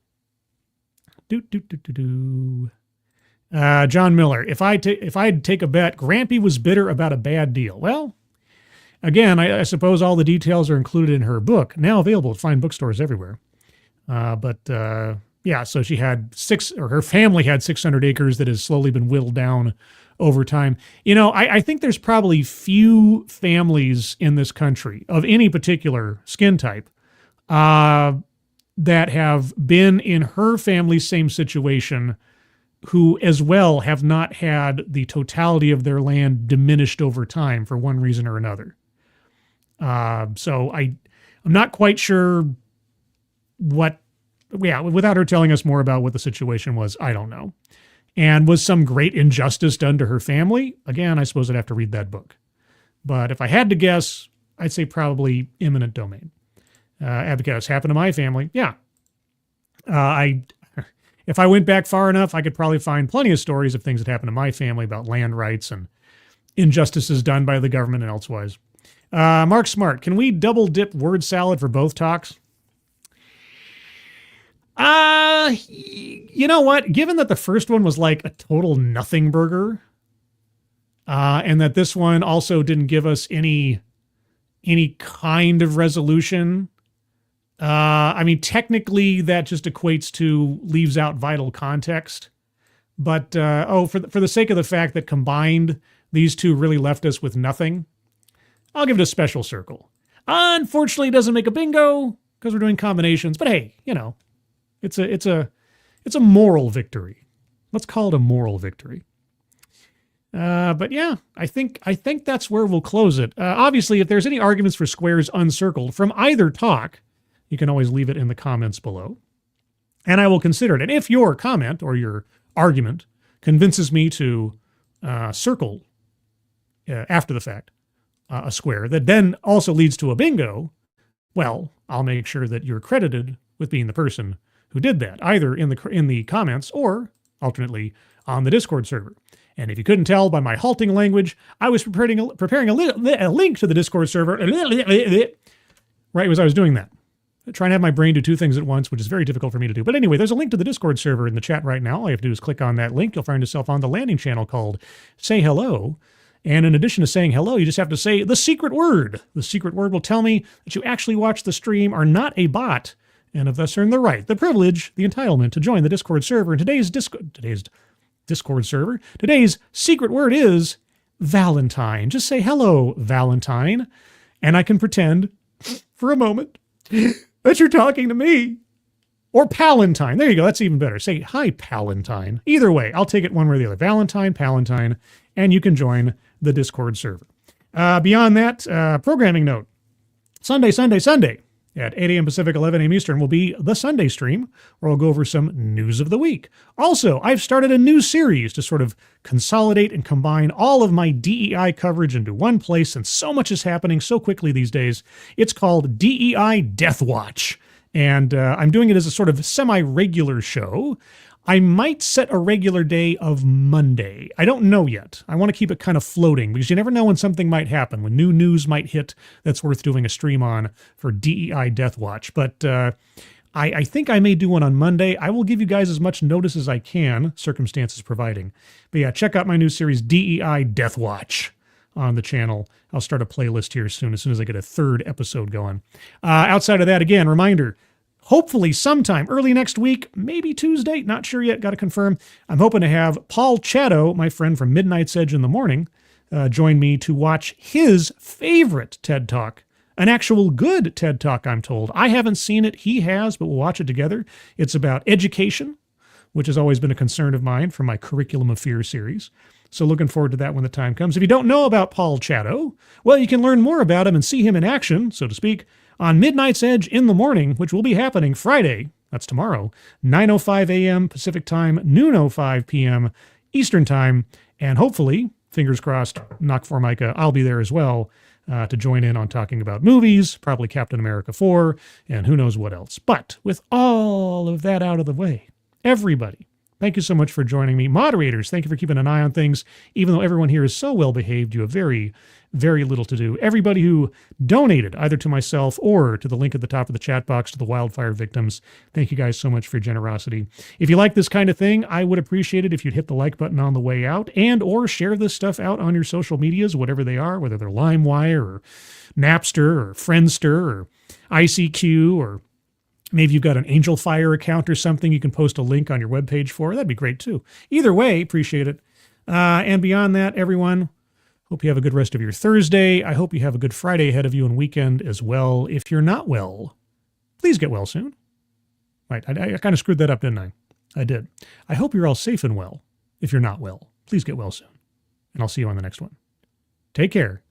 John Miller, if I'd take a bet, Grampy was bitter about a bad deal. Well, again, I suppose all the details are included in her book, now available at fine bookstores everywhere. Yeah, so she had her family had 600 acres that has slowly been whittled down over time. You know, I think there's probably few families in this country of any particular skin type that have been in her family's same situation who as well have not had the totality of their land diminished over time for one reason or another. So I'm not quite sure without her telling us more about what the situation was, I don't know. And was some great injustice done to her family? Again, I suppose I'd have to read that book. But if I had to guess, I'd say probably eminent domain. Abacus happened to my family. Yeah. If I went back far enough, I could probably find plenty of stories of things that happened to my family about land rights and injustices done by the government and elsewise. Mark Smart, can we double dip word salad for both talks? You know what? Given that the first one was like a total nothing burger, and that this one also didn't give us any kind of resolution, I mean, technically that just equates to leaves out vital context. But, for the sake of the fact that combined, these two really left us with nothing, I'll give it a special circle. Unfortunately, it doesn't make a bingo because we're doing combinations, but hey, you know, it's a moral victory. Let's call it a moral victory. But yeah, I think that's where we'll close it. Obviously, if there's any arguments for squares uncircled from either talk, you can always leave it in the comments below, and I will consider it. And if your comment or your argument convinces me to circle after the fact a square that then also leads to a bingo, well, I'll make sure that you're credited with being the person who did that, either in the comments or alternately on the Discord server. And if you couldn't tell by my halting language, I was preparing a link to the Discord server right as I was doing that. Trying to have my brain do two things at once, which is very difficult for me to do. But anyway, there's a link to the Discord server in the chat right now. All you have to do is click on that link. You'll find yourself on the landing channel called Say Hello. And in addition to saying hello, you just have to say the secret word. The secret word will tell me that you actually watched the stream, are not a bot, and have thus earned the right, the privilege, the entitlement to join the Discord server. And today's Discord server, today's secret word is Valentine. Just say hello, Valentine, and I can pretend for a moment that you're talking to me. Or Palantine. There you go. That's even better. Say, hi, Palantine. Either way, I'll take it one way or the other. Valentine, Palantine, and you can join the Discord server. Beyond that, programming note. Sunday at 8 a.m. Pacific, 11 a.m. Eastern will be the Sunday stream, where I'll go over some news of the week. Also, I've started a new series to sort of consolidate and combine all of my DEI coverage into one place, and so much is happening so quickly these days. It's called DEI Death Watch. And I'm doing it as a sort of semi-regular show. I might set a regular day of Monday. I don't know yet. I want to keep it kind of floating because you never know when something might happen, when new news might hit that's worth doing a stream on for DEI Death Watch. But I think I may do one on Monday. I will give you guys as much notice as I can, circumstances providing. But yeah, check out my new series, DEI Death Watch, on the channel. I'll start a playlist here soon as I get a third episode going. Outside of that, again, reminder, hopefully sometime early next week, maybe Tuesday, not sure yet, got to confirm. I'm hoping to have Paul Chatto, my friend from Midnight's Edge in the Morning, join me to watch his favorite TED Talk, an actual good TED Talk, I'm told. I haven't seen it, he has, but we'll watch it together. It's about education, which has always been a concern of mine for my Curriculum of Fear series. So looking forward to that when the time comes. If you don't know about Paul Chatto, well, you can learn more about him and see him in action, so to speak, on Midnight's Edge in the morning, which will be happening Friday, that's tomorrow, 9:05 a.m. Pacific Time, noon 05 p.m. Eastern Time, and hopefully, fingers crossed, knock Formica, I'll be there as well to join in on talking about movies, probably Captain America 4, and who knows what else. But with all of that out of the way, everybody, thank you so much for joining me. Moderators, thank you for keeping an eye on things. Even though everyone here is so well behaved, you have very, very little to do. Everybody who donated, either to myself or to the link at the top of the chat box to the wildfire victims, thank you guys so much for your generosity. If you like this kind of thing, I would appreciate it if you'd hit the like button on the way out and or share this stuff out on your social medias, whatever they are, whether they're LimeWire or Napster or Friendster or ICQ, or maybe you've got an Angel Fire account or something you can post a link on your webpage for. That'd be great too. Either way, appreciate it. And beyond that, everyone, hope you have a good rest of your Thursday. I hope you have a good Friday ahead of you and weekend as well. If you're not well, please get well soon. Right, I kind of screwed that up, didn't I? I did. I hope you're all safe and well. If you're not well, please get well soon. And I'll see you on the next one. Take care.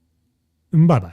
Bye-bye.